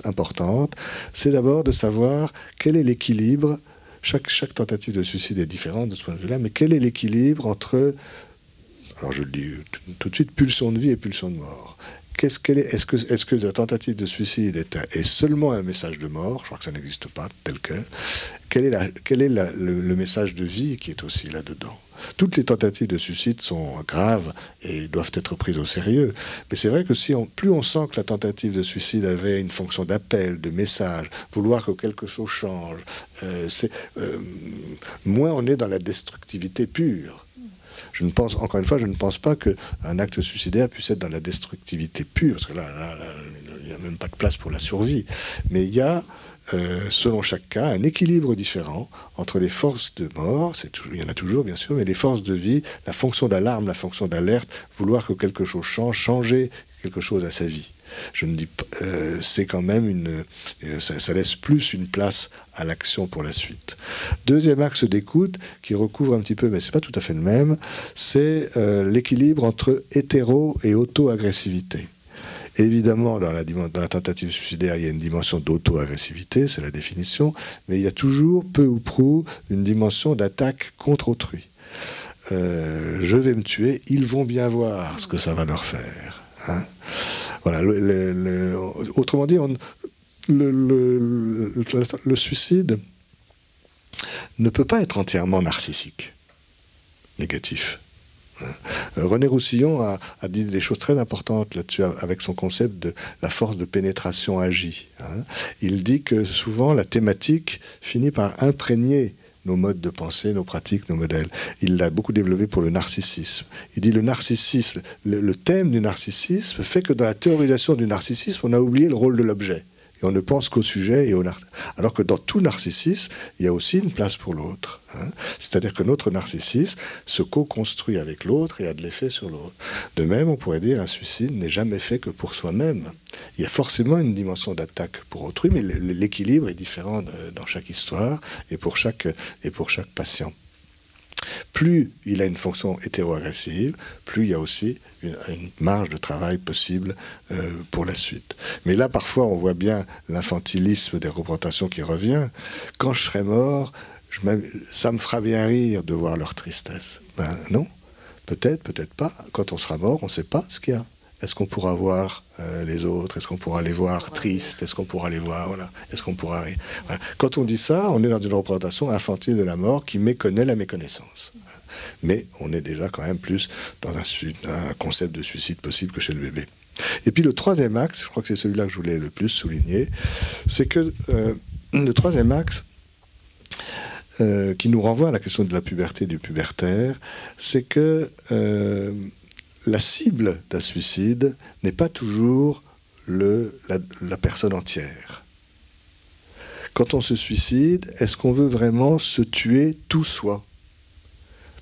importantes. C'est d'abord de savoir quel est l'équilibre. Chaque tentative de suicide est différente de ce point de vue-là, mais quel est l'équilibre entre, alors je le dis tout de suite, pulsion de vie et pulsion de mort. Est-ce que la tentative de suicide est seulement un message de mort? Je crois que ça n'existe pas tel quel. Quel est le message de vie qui est aussi là-dedans? Toutes les tentatives de suicide sont graves et doivent être prises au sérieux. Mais c'est vrai que plus on sent que la tentative de suicide avait une fonction d'appel, de message, vouloir que quelque chose change, moins on est dans la destructivité pure. Encore une fois, je ne pense pas qu'un acte suicidaire puisse être dans la destructivité pure, parce que là il n'y a même pas de place pour la survie. Mais il y a, selon chaque cas, un équilibre différent entre les forces de mort, il y en a toujours bien sûr, mais les forces de vie, la fonction d'alarme, la fonction d'alerte, vouloir que quelque chose change, changer quelque chose à sa vie. Je ne dis pas, c'est quand même ça laisse plus une place à l'action pour la suite. Deuxième axe d'écoute qui recouvre un petit peu, mais c'est pas tout à fait le même, c'est l'équilibre entre hétéro et auto-agressivité. Évidemment, dans la tentative suicidaire, il y a une dimension d'auto-agressivité, c'est la définition, mais il y a toujours, peu ou prou, une dimension d'attaque contre autrui. je vais me tuer, ils vont bien voir ce que ça va leur faire. Hein. Voilà, autrement dit, le suicide ne peut pas être entièrement narcissique, négatif. René Roussillon a dit des choses très importantes là-dessus avec son concept de la force de pénétration agie. Hein. Il dit que souvent la thématique finit par imprégner nos modes de pensée, nos pratiques, nos modèles. Il l'a beaucoup développé pour le narcissisme. Il dit le narcissisme, le thème du narcissisme fait que dans la théorisation du narcissisme, on a oublié le rôle de l'objet. Et on ne pense qu'au sujet et au narcissisme. Alors que dans tout narcissisme, il y a aussi une place pour l'autre. Hein. C'est-à-dire que notre narcissisme se co-construit avec l'autre et a de l'effet sur l'autre. De même, on pourrait dire qu'un suicide n'est jamais fait que pour soi-même. Il y a forcément une dimension d'attaque pour autrui, mais l'équilibre est différent dans chaque histoire et pour chaque patient. Plus il a une fonction hétéro-agressive, plus il y a aussi une marge de travail possible pour la suite. Mais là, parfois, on voit bien l'infantilisme des représentations qui revient. Quand je serai mort, ça me fera bien rire de voir leur tristesse. Ben non, peut-être, peut-être pas. Quand on sera mort, on ne sait pas ce qu'il y a. Est-ce qu'on pourra voir les autres? Est-ce qu'on pourra les voir tristes? Est-ce qu'on pourra les voir? Voilà. Est-ce qu'on pourra rire? Voilà. Quand on dit ça, on est dans une représentation infantile de la mort qui méconnaît la méconnaissance. Mais on est déjà quand même plus dans un concept de suicide possible que chez le bébé. Et puis le troisième axe, je crois que c'est celui-là que je voulais le plus souligner, c'est que le troisième axe qui nous renvoie à la question de la puberté et du pubertaire, c'est que la cible d'un suicide n'est pas toujours la personne entière. Quand on se suicide, est-ce qu'on veut vraiment se tuer tout soi?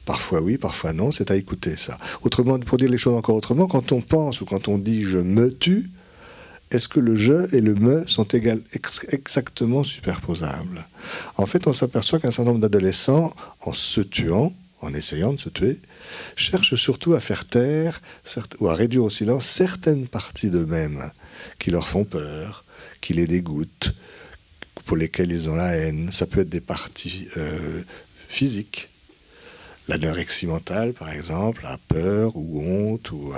Parfois oui, parfois non, c'est à écouter ça. Autrement, pour dire les choses encore autrement, quand on pense ou quand on dit « je me tue », est-ce que le « je » et le « me » sont exactement superposables? En fait, on s'aperçoit qu'un certain nombre d'adolescents, en se tuant, en essayant de se tuer, cherchent surtout à faire taire ou à réduire au silence certaines parties d'eux-mêmes qui leur font peur, qui les dégoûtent, pour lesquelles ils ont la haine. Ça peut être des parties physiques. L'anorexie mentale, par exemple, a peur ou honte ou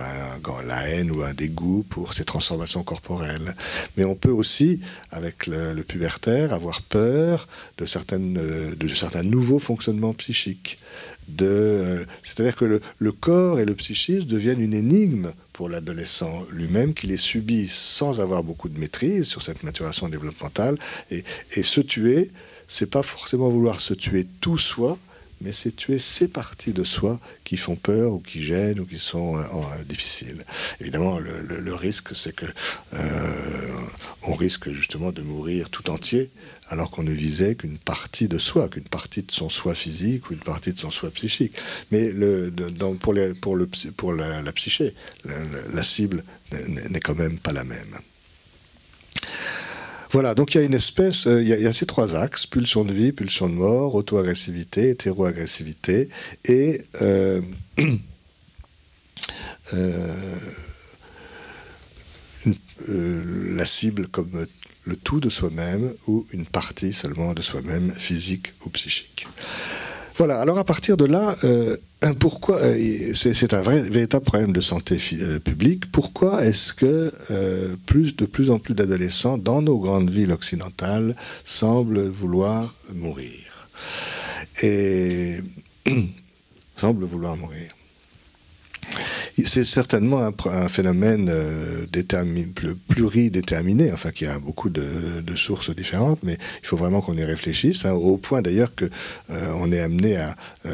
la haine ou un dégoût pour ces transformations corporelles. Mais on peut aussi, avec le pubertaire, avoir peur de certains nouveaux fonctionnements psychiques. C'est-à-dire que le corps et le psychisme deviennent une énigme pour l'adolescent lui-même, qui les subit sans avoir beaucoup de maîtrise sur cette maturation développementale. Et se tuer, c'est pas forcément vouloir se tuer tout soi, mais c'est tuer ces parties de soi qui font peur ou qui gênent ou qui sont difficiles. Évidemment, le risque, c'est que on risque justement de mourir tout entier, alors qu'on ne visait qu'une partie de soi, qu'une partie de son soi physique ou une partie de son soi psychique. Mais pour la psyché, la cible n'est quand même pas la même. Voilà, donc il y a une espèce, il y a ces trois axes, pulsion de vie, pulsion de mort, auto-agressivité, hétéro-agressivité, et la cible comme le tout de soi-même ou une partie seulement de soi-même, physique ou psychique. Voilà, alors à partir de là, pourquoi c'est un véritable problème de santé publique. Pourquoi est-ce que de plus en plus d'adolescents dans nos grandes villes occidentales semblent vouloir mourir? Semblent vouloir mourir. C'est certainement un phénomène pluridéterminé, enfin qui a beaucoup de sources différentes, mais il faut vraiment qu'on y réfléchisse, hein, au point d'ailleurs que on est amené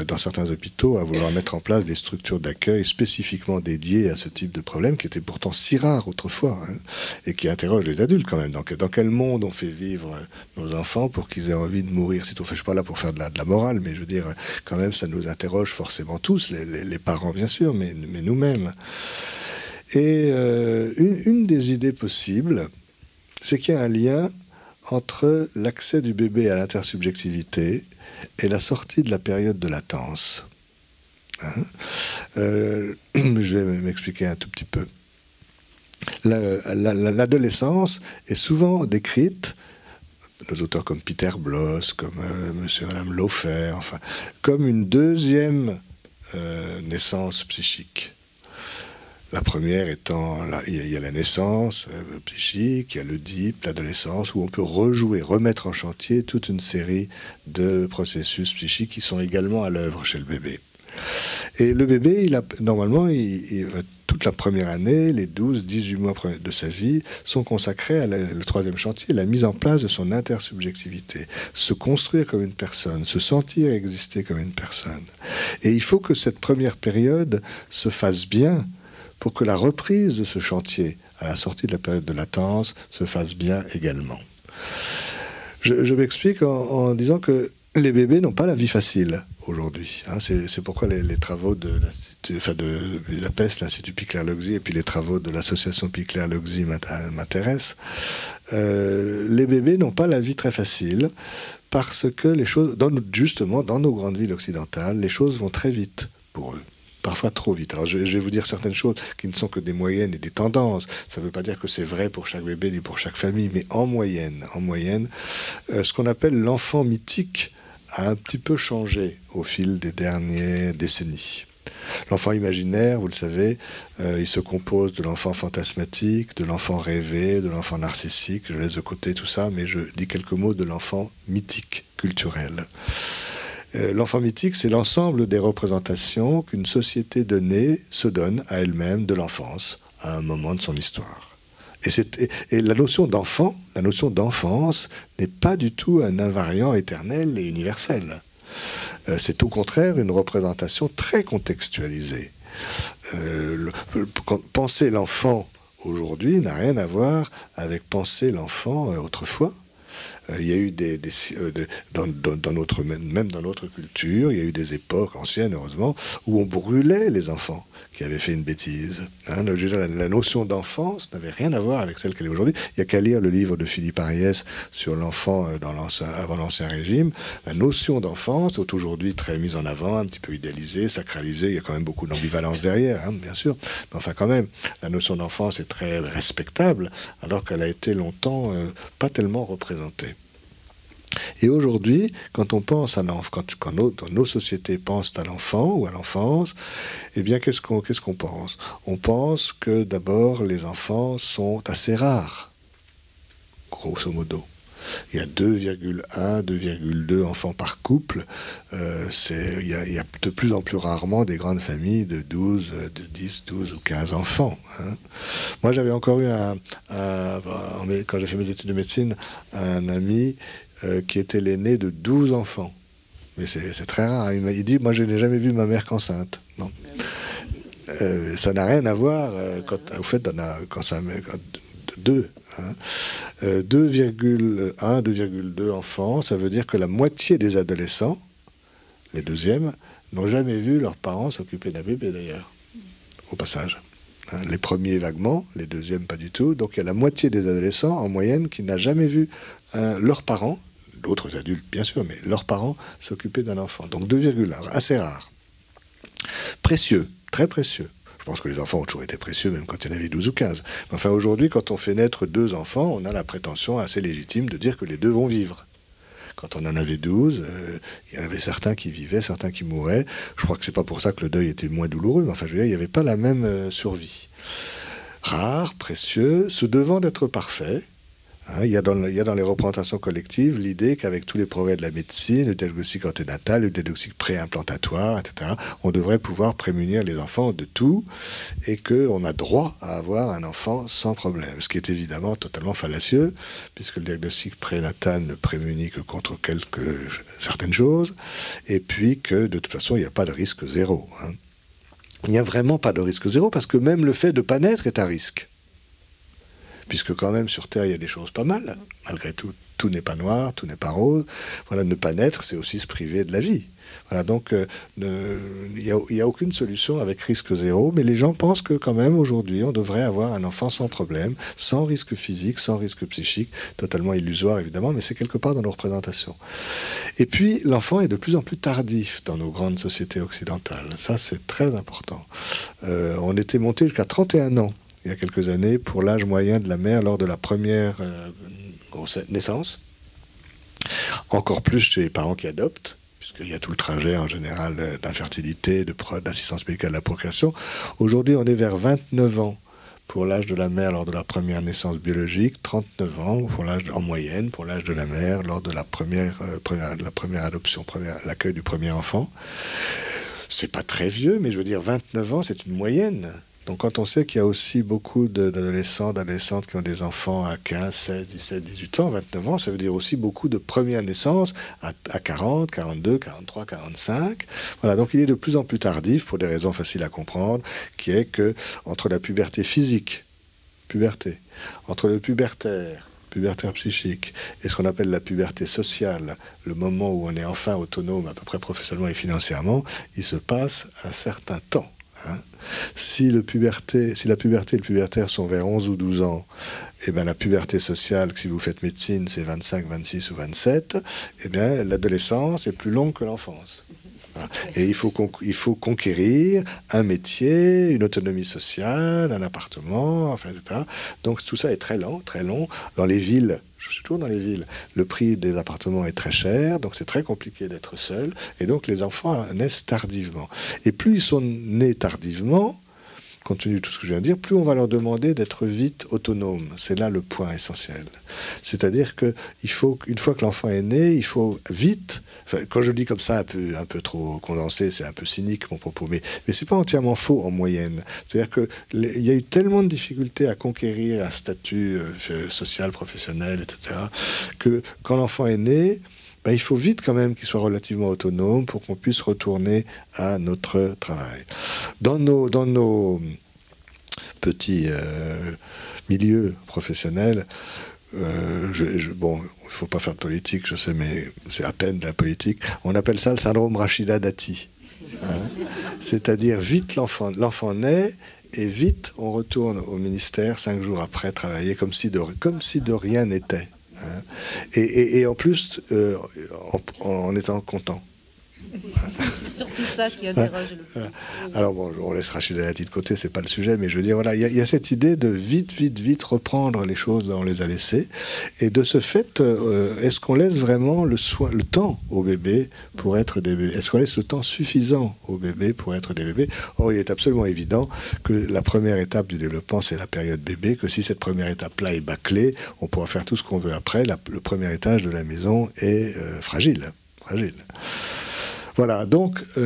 dans certains hôpitaux à vouloir mettre en place des structures d'accueil spécifiquement dédiées à ce type de problème qui était pourtant si rare autrefois, hein, et qui interroge les adultes quand même. Donc, dans quel monde on fait vivre nos enfants pour qu'ils aient envie de mourir? Je ne suis pas là pour faire de la morale, mais je veux dire, quand même, ça nous interroge forcément tous, les parents bien sûr, mais nous-mêmes. Et une des idées possibles, c'est qu'il y a un lien entre l'accès du bébé à l'intersubjectivité et la sortie de la période de latence. Hein? Je vais m'expliquer un tout petit peu. L'adolescence est souvent décrite, nos auteurs comme Peter Bloss, comme monsieur et madame Laufer, enfin, comme une deuxième naissances psychiques. La première étant, il y a la naissance psychique, il y a l'Oedipe, l'adolescence, où on peut rejouer, remettre en chantier toute une série de processus psychiques qui sont également à l'œuvre chez le bébé. Et le bébé, normalement, toute la première année, les 12-18 mois de sa vie, sont consacrés à le troisième chantier, la mise en place de son intersubjectivité, se construire comme une personne, se sentir exister comme une personne. Et il faut que cette première période se fasse bien pour que la reprise de ce chantier, à la sortie de la période de latence, se fasse bien également. Je m'explique en disant que les bébés n'ont pas la vie facile aujourd'hui. Hein, c'est pourquoi les travaux de la PES, l'Institut Picler-Loxy, et puis les travaux de l'association Picler-Loxy m'intéressent. Les bébés n'ont pas la vie très facile parce que les choses, justement, dans nos grandes villes occidentales, les choses vont très vite pour eux. Parfois trop vite. Alors je vais vous dire certaines choses qui ne sont que des moyennes et des tendances. Ça ne veut pas dire que c'est vrai pour chaque bébé ni pour chaque famille, mais en moyenne, ce qu'on appelle l'enfant mythique a un petit peu changé au fil des dernières décennies. L'enfant imaginaire, vous le savez, il se compose de l'enfant fantasmatique, de l'enfant rêvé, de l'enfant narcissique. Je laisse de côté tout ça, mais je dis quelques mots de l'enfant mythique, culturel. L'enfant mythique, c'est l'ensemble des représentations qu'une société donnée se donne à elle-même de l'enfance, à un moment de son histoire. Et la notion d'enfance n'est pas du tout un invariant éternel et universel. C'est au contraire une représentation très contextualisée. Penser l'enfant aujourd'hui n'a rien à voir avec penser l'enfant autrefois. Il y a eu même dans notre culture, il y a eu des époques anciennes, heureusement, où on brûlait les enfants qui avaient fait une bêtise. Hein, la notion d'enfance n'avait rien à voir avec celle qu'elle est aujourd'hui. Il n'y a qu'à lire le livre de Philippe Ariès sur l'enfant avant l'Ancien Régime. La notion d'enfance est aujourd'hui très mise en avant, un petit peu idéalisée, sacralisée. Il y a quand même beaucoup d'ambivalence derrière, hein, bien sûr. Mais enfin, quand même, la notion d'enfance est très respectable, alors qu'elle a été longtemps pas tellement représentée. Et aujourd'hui, quand on pense à l'enfant, quand nos sociétés pensent à l'enfant ou à l'enfance, eh bien, qu'est-ce qu'on pense? On pense que d'abord, les enfants sont assez rares, grosso modo. Il y a 2,1, 2,2 enfants par couple. Il y a de plus en plus rarement des grandes familles de 10, 12 ou 15 enfants. Hein. Moi, j'avais encore eu, quand j'ai fait mes études de médecine, un ami qui était l'aîné de 12 enfants. Mais c'est très rare. Il dit, moi, je n'ai jamais vu ma mère qu'enceinte. Non. Ça n'a rien à voir au fait quand ça met 2. Hein. 2,1, 2,2 enfants, ça veut dire que la moitié des adolescents, les deuxièmes, n'ont jamais vu leurs parents s'occuper d'un bébé d'ailleurs, au passage. Hein, les premiers vaguement, les deuxièmes pas du tout. Donc il y a la moitié des adolescents en moyenne qui n'a jamais vu leurs parents, d'autres adultes bien sûr, mais leurs parents s'occuper d'un enfant. Donc 2,1, assez rare. Précieux, très précieux. Je pense que les enfants ont toujours été précieux, même quand il y en avait 12 ou 15. Mais enfin, aujourd'hui, quand on fait naître 2 enfants, on a la prétention assez légitime de dire que les 2 vont vivre. Quand on en avait 12, il y en avait certains qui vivaient, certains qui mouraient. Je crois que c'est pas pour ça que le deuil était moins douloureux, mais enfin, je veux dire, il n'y avait pas la même survie. Rare, précieux, se devant d'être parfait. Hein, il y a dans les représentations collectives l'idée qu'avec tous les progrès de la médecine, le diagnostic anténatal, le diagnostic préimplantatoire, etc., on devrait pouvoir prémunir les enfants de tout et qu'on a droit à avoir un enfant sans problème. Ce qui est évidemment totalement fallacieux, puisque le diagnostic prénatal ne prémunit que contre certaines choses, et puis que de toute façon, il n'y a pas de risque zéro. Hein. Il n'y a vraiment pas de risque zéro, parce que même le fait de ne pas naître est un risque. Puisque quand même sur Terre il y a des choses pas mal, malgré tout, tout n'est pas noir, tout n'est pas rose. Voilà, ne pas naître, c'est aussi se priver de la vie. Voilà, donc il n'y a aucune solution avec risque zéro, mais les gens pensent que quand même aujourd'hui on devrait avoir un enfant sans problème, sans risque physique, sans risque psychique, totalement illusoire évidemment, mais c'est quelque part dans nos représentations. Et puis l'enfant est de plus en plus tardif dans nos grandes sociétés occidentales, ça c'est très important. On était monté jusqu'à 31 ans. Il y a quelques années, pour l'âge moyen de la mère lors de la première naissance. Encore plus chez les parents qui adoptent, puisque qu'il y a tout le trajet en général d'infertilité, d'assistance médicale à la procréation. Aujourd'hui, on est vers 29 ans pour l'âge de la mère lors de la première naissance biologique, 39 ans pour l'âge en moyenne pour l'âge de la mère lors de la première adoption, l'accueil du premier enfant. C'est pas très vieux, mais je veux dire 29 ans, c'est une moyenne. Donc quand on sait qu'il y a aussi beaucoup d'adolescents, d'adolescentes qui ont des enfants à 15, 16, 17, 18 ans, 29 ans, ça veut dire aussi beaucoup de premières naissances à 40, 42, 43, 45. Voilà, donc il est de plus en plus tardif, pour des raisons faciles à comprendre, qui est que entre la puberté physique, entre le pubertaire psychique, et ce qu'on appelle la puberté sociale, le moment où on est enfin autonome, à peu près professionnellement et financièrement, il se passe un certain temps. Hein. Si la puberté et le pubertaire sont vers 11 ou 12 ans, eh bien, la puberté sociale, si vous faites médecine, c'est 25, 26 ou 27, eh bien, l'adolescence est plus longue que l'enfance. Voilà. Et il faut conquérir un métier, une autonomie sociale, un appartement, enfin, etc. Donc tout ça est très lent, très long. Dans les villes, je suis toujours dans les villes, le prix des appartements est très cher, donc c'est très compliqué d'être seul. Et donc les enfants naissent tardivement. Et plus ils sont nés tardivement, compte tenu de tout ce que je viens de dire, plus on va leur demander d'être vite autonomes. C'est là le point essentiel. C'est-à-dire qu'il faut, une fois que l'enfant est né, il faut vite, enfin, quand je le dis comme ça, un peu trop condensé, c'est un peu cynique mon propos, mais c'est pas entièrement faux en moyenne. C'est-à-dire qu'il y a eu tellement de difficultés à conquérir un statut social, professionnel, etc., que quand l'enfant est né, ben, il faut vite quand même qu'il soit relativement autonome pour qu'on puisse retourner à notre travail. Dans nos petits milieux professionnels, bon, il ne faut pas faire de politique, je sais, mais c'est à peine de la politique. On appelle ça le syndrome Rachida Dati. Hein. C'est-à-dire, vite l'enfant naît, et vite on retourne au ministère 5 jours après travailler comme si de rien n'était. Hein. Et en plus, en étant content. C'est surtout ça qui interroge le plus. Alors bon, on laisse Rachida Dati de côté, c'est pas le sujet, mais je veux dire, voilà, il y a cette idée de vite reprendre les choses là où on les a laissées. Et de ce fait, est-ce qu'on laisse vraiment le temps au bébé pour être des bébés? Est-ce qu'on laisse le temps suffisant au bébé pour être des bébés? Or, il est absolument évident que la première étape du développement, c'est la période bébé, que si cette première étape-là est bâclée, on pourra faire tout ce qu'on veut après. Le premier étage de la maison est fragile. Voilà, donc il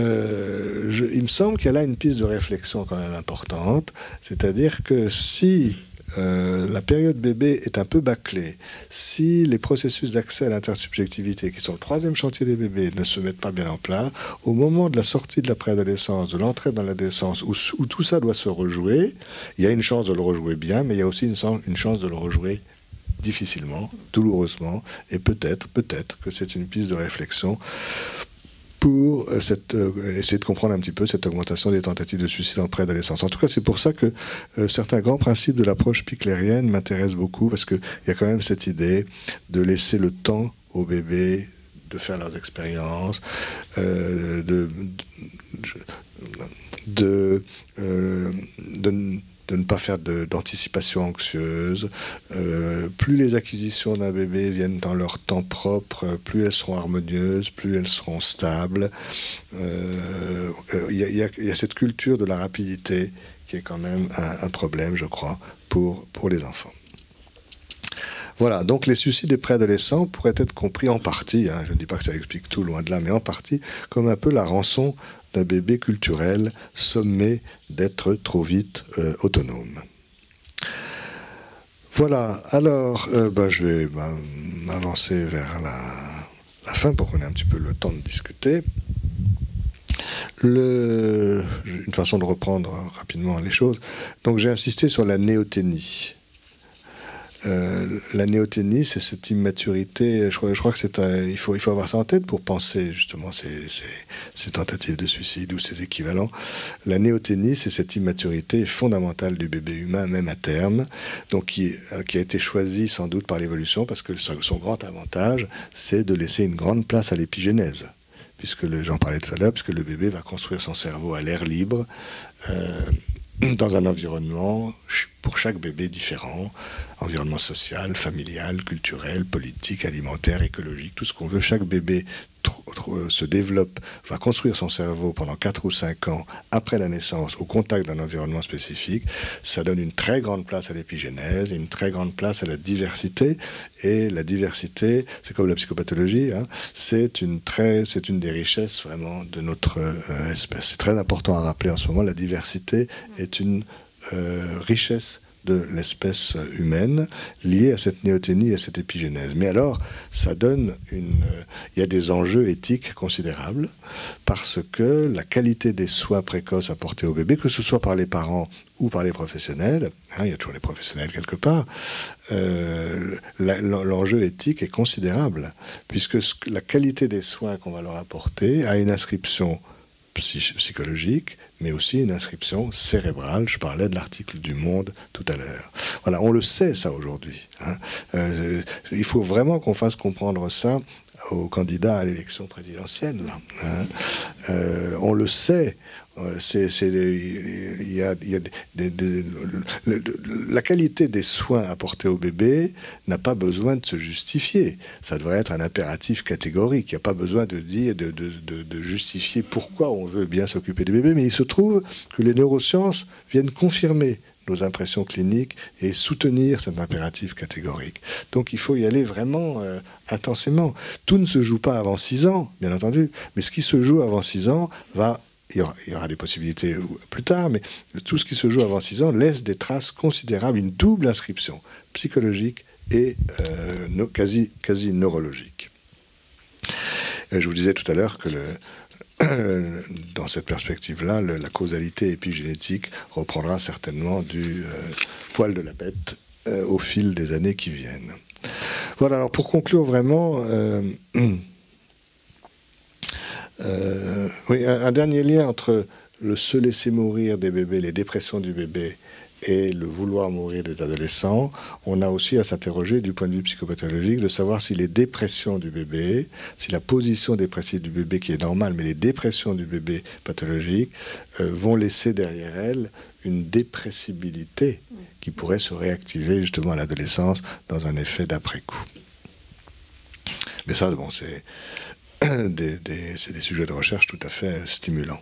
me semble qu'il y a là une piste de réflexion quand même importante, c'est-à-dire que si la période bébé est un peu bâclée, si les processus d'accès à l'intersubjectivité, qui sont le troisième chantier des bébés, ne se mettent pas bien en place, au moment de la sortie de la préadolescence, de l'entrée dans l'adolescence, où tout ça doit se rejouer, il y a une chance de le rejouer bien, mais il y a aussi une chance de le rejouer difficilement, douloureusement, et peut-être que c'est une piste de réflexion pour essayer de comprendre un petit peu cette augmentation des tentatives de suicide en préadolescence. En tout cas, c'est pour ça que certains grands principes de l'approche piclérienne m'intéressent beaucoup, parce qu'il y a quand même cette idée de laisser le temps aux bébés de faire leurs expériences, de ne pas faire d'anticipation anxieuse. Plus les acquisitions d'un bébé viennent dans leur temps propre, plus elles seront harmonieuses, plus elles seront stables. Il y a cette culture de la rapidité qui est quand même un problème, je crois, pour les enfants. Voilà, donc les suicides des préadolescents pourraient être compris en partie, hein, je ne dis pas que ça explique tout, loin de là, mais en partie, comme un peu la rançon d'un bébé culturel sommé d'être trop vite autonome. Voilà, alors je vais m'avancer vers la fin pour qu'on ait un petit peu le temps de discuter. Une façon de reprendre rapidement les choses. Donc j'ai insisté sur la néoténie. La néoténie, c'est cette immaturité. Je crois que il faut avoir ça en tête pour penser justement ces tentatives de suicide ou ces équivalents. La néoténie, c'est cette immaturité fondamentale du bébé humain, même à terme, donc qui a été choisie sans doute par l'évolution, parce que son grand avantage, c'est de laisser une grande place à l'épigénèse. J'en parlais tout à l'heure, puisque le bébé va construire son cerveau à l'air libre, dans un environnement, pour chaque bébé différent, environnement social, familial, culturel, politique, alimentaire, écologique, tout ce qu'on veut. Chaque bébé se développe, va construire son cerveau pendant 4 ou 5 ans après la naissance au contact d'un environnement spécifique, ça donne une très grande place à l'épigénèse et une très grande place à la diversité. Et la diversité, c'est comme la psychopathologie, hein, c'est une des richesses vraiment de notre espèce. C'est très important à rappeler en ce moment, la diversité est une richesse de l'espèce humaine liée à cette néoténie et à cette épigénèse. Mais alors, ça donne il y a des enjeux éthiques considérables parce que la qualité des soins précoces apportés au bébé, que ce soit par les parents ou par les professionnels, hein, il y a toujours les professionnels quelque part, l'enjeu éthique est considérable puisque la qualité des soins qu'on va leur apporter a une inscription psychologique, mais aussi une inscription cérébrale. Je parlais de l'article du Monde tout à l'heure. Voilà, on le sait ça aujourd'hui. Hein. Il faut vraiment qu'on fasse comprendre ça aux candidats à l'élection présidentielle. Là, hein. On le sait. La qualité des soins apportés au bébé n'a pas besoin de se justifier. Ça devrait être un impératif catégorique. Il n'y a pas besoin de dire, de justifier pourquoi on veut bien s'occuper du bébé. Mais il se trouve que les neurosciences viennent confirmer nos impressions cliniques et soutenir cet impératif catégorique. Donc il faut y aller vraiment intensément. Tout ne se joue pas avant 6 ans, bien entendu, mais ce qui se joue avant 6 ans il y aura des possibilités plus tard, mais tout ce qui se joue avant 6 ans laisse des traces considérables, une double inscription psychologique et quasi neurologique. Je vous disais tout à l'heure que dans cette perspective-là, la causalité épigénétique reprendra certainement du poil de la bête au fil des années qui viennent. Voilà, alors pour conclure vraiment... oui, un dernier lien entre le se laisser mourir des bébés, les dépressions du bébé et le vouloir mourir des adolescents. On a aussi à s'interroger du point de vue psychopathologique de savoir si les dépressions du bébé, si la position dépressive du bébé qui est normale, mais les dépressions du bébé pathologique vont laisser derrière elles une dépressibilité qui pourrait se réactiver justement à l'adolescence dans un effet d'après-coup. Mais ça, bon, c'est des sujets de recherche tout à fait stimulants.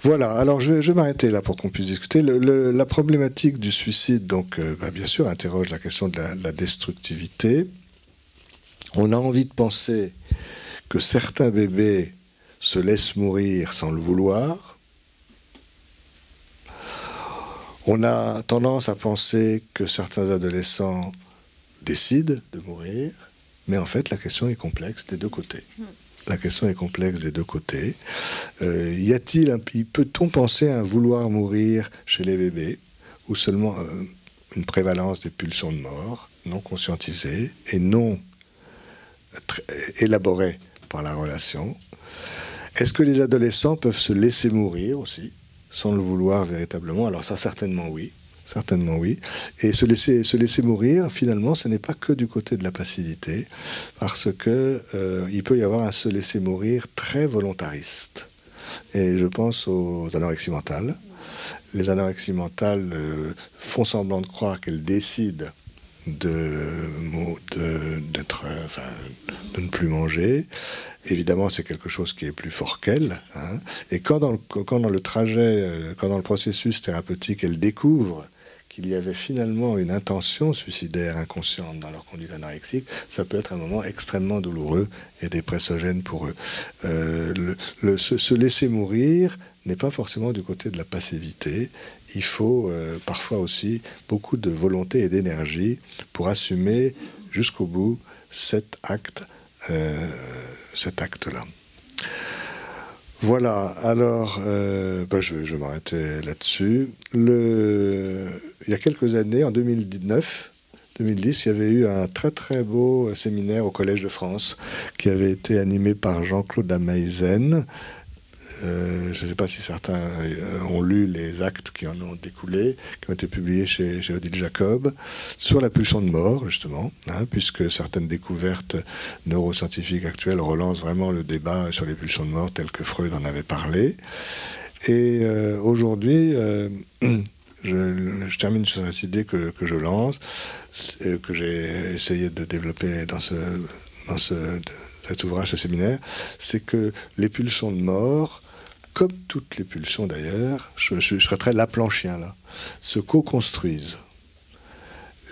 Voilà, alors je vais m'arrêter là pour qu'on puisse discuter. La problématique du suicide, donc, bien sûr, interroge la question de la destructivité. On a envie de penser que certains bébés se laissent mourir sans le vouloir. On a tendance à penser que certains adolescents décident de mourir. Mais en fait, la question est complexe des deux côtés. La question est complexe des deux côtés. Peut-on penser à un vouloir mourir chez les bébés, ou seulement une prévalence des pulsions de mort non conscientisées et non élaborées par la relation? Est-ce que les adolescents peuvent se laisser mourir aussi, sans le vouloir véritablement? Alors ça, certainement oui. Certainement oui. Et se laisser mourir, finalement, ce n'est pas que du côté de la passivité, parce que il peut y avoir un se laisser mourir très volontariste. Et je pense aux anorexies mentales. Les anorexies mentales font semblant de croire qu'elles décident de ne plus manger. Évidemment, c'est quelque chose qui est plus fort qu'elles. Hein. Et quand dans le trajet, quand dans le processus thérapeutique, elles découvrent qu'il y avait finalement une intention suicidaire inconsciente dans leur conduite anorexique, ça peut être un moment extrêmement douloureux et dépressogène pour eux. Se laisser mourir n'est pas forcément du côté de la passivité. Il faut parfois aussi beaucoup de volonté et d'énergie pour assumer jusqu'au bout cet acte-là. Voilà, alors je vais m'arrêter là-dessus. Il y a quelques années, en 2010, il y avait eu un très très beau séminaire au Collège de France qui avait été animé par Jean-Claude Ameisen. Je ne sais pas si certains ont lu les actes qui en ont découlé, qui ont été publiés chez Odile Jacob, sur la pulsion de mort, justement, hein, puisque certaines découvertes neuroscientifiques actuelles relancent vraiment le débat sur les pulsions de mort tel que Freud en avait parlé. Et aujourd'hui, je termine sur cette idée que je lance, que j'ai essayé de développer dans cet ouvrage, ce séminaire, c'est que les pulsions de mort, comme toutes les pulsions d'ailleurs, je serais très laplanchien là, se co-construisent.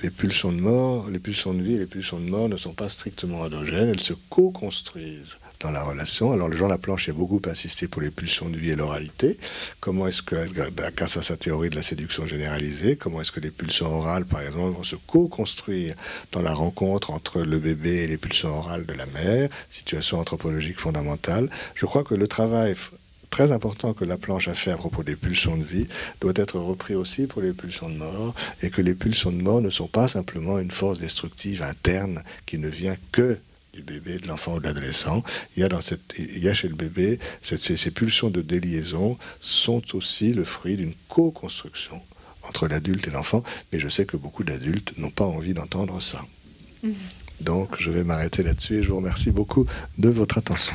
Les pulsions de mort, les pulsions de vie et les pulsions de mort ne sont pas strictement endogènes, elles se co-construisent dans la relation. Alors Jean Laplanche a beaucoup insisté pour les pulsions de vie et l'oralité. Comment est-ce que, grâce à sa théorie de la séduction généralisée, comment est-ce que les pulsions orales, par exemple, vont se co-construire dans la rencontre entre le bébé et les pulsions orales de la mère, situation anthropologique fondamentale. Je crois que le travail très important que Laplanche a fait à propos des pulsions de vie doit être repris aussi pour les pulsions de mort, et que les pulsions de mort ne sont pas simplement une force destructive interne qui ne vient que du bébé, de l'enfant ou de l'adolescent. Il y a chez le bébé, ces pulsions de déliaison sont aussi le fruit d'une co-construction entre l'adulte et l'enfant, mais je sais que beaucoup d'adultes n'ont pas envie d'entendre ça. Donc je vais m'arrêter là-dessus et je vous remercie beaucoup de votre attention.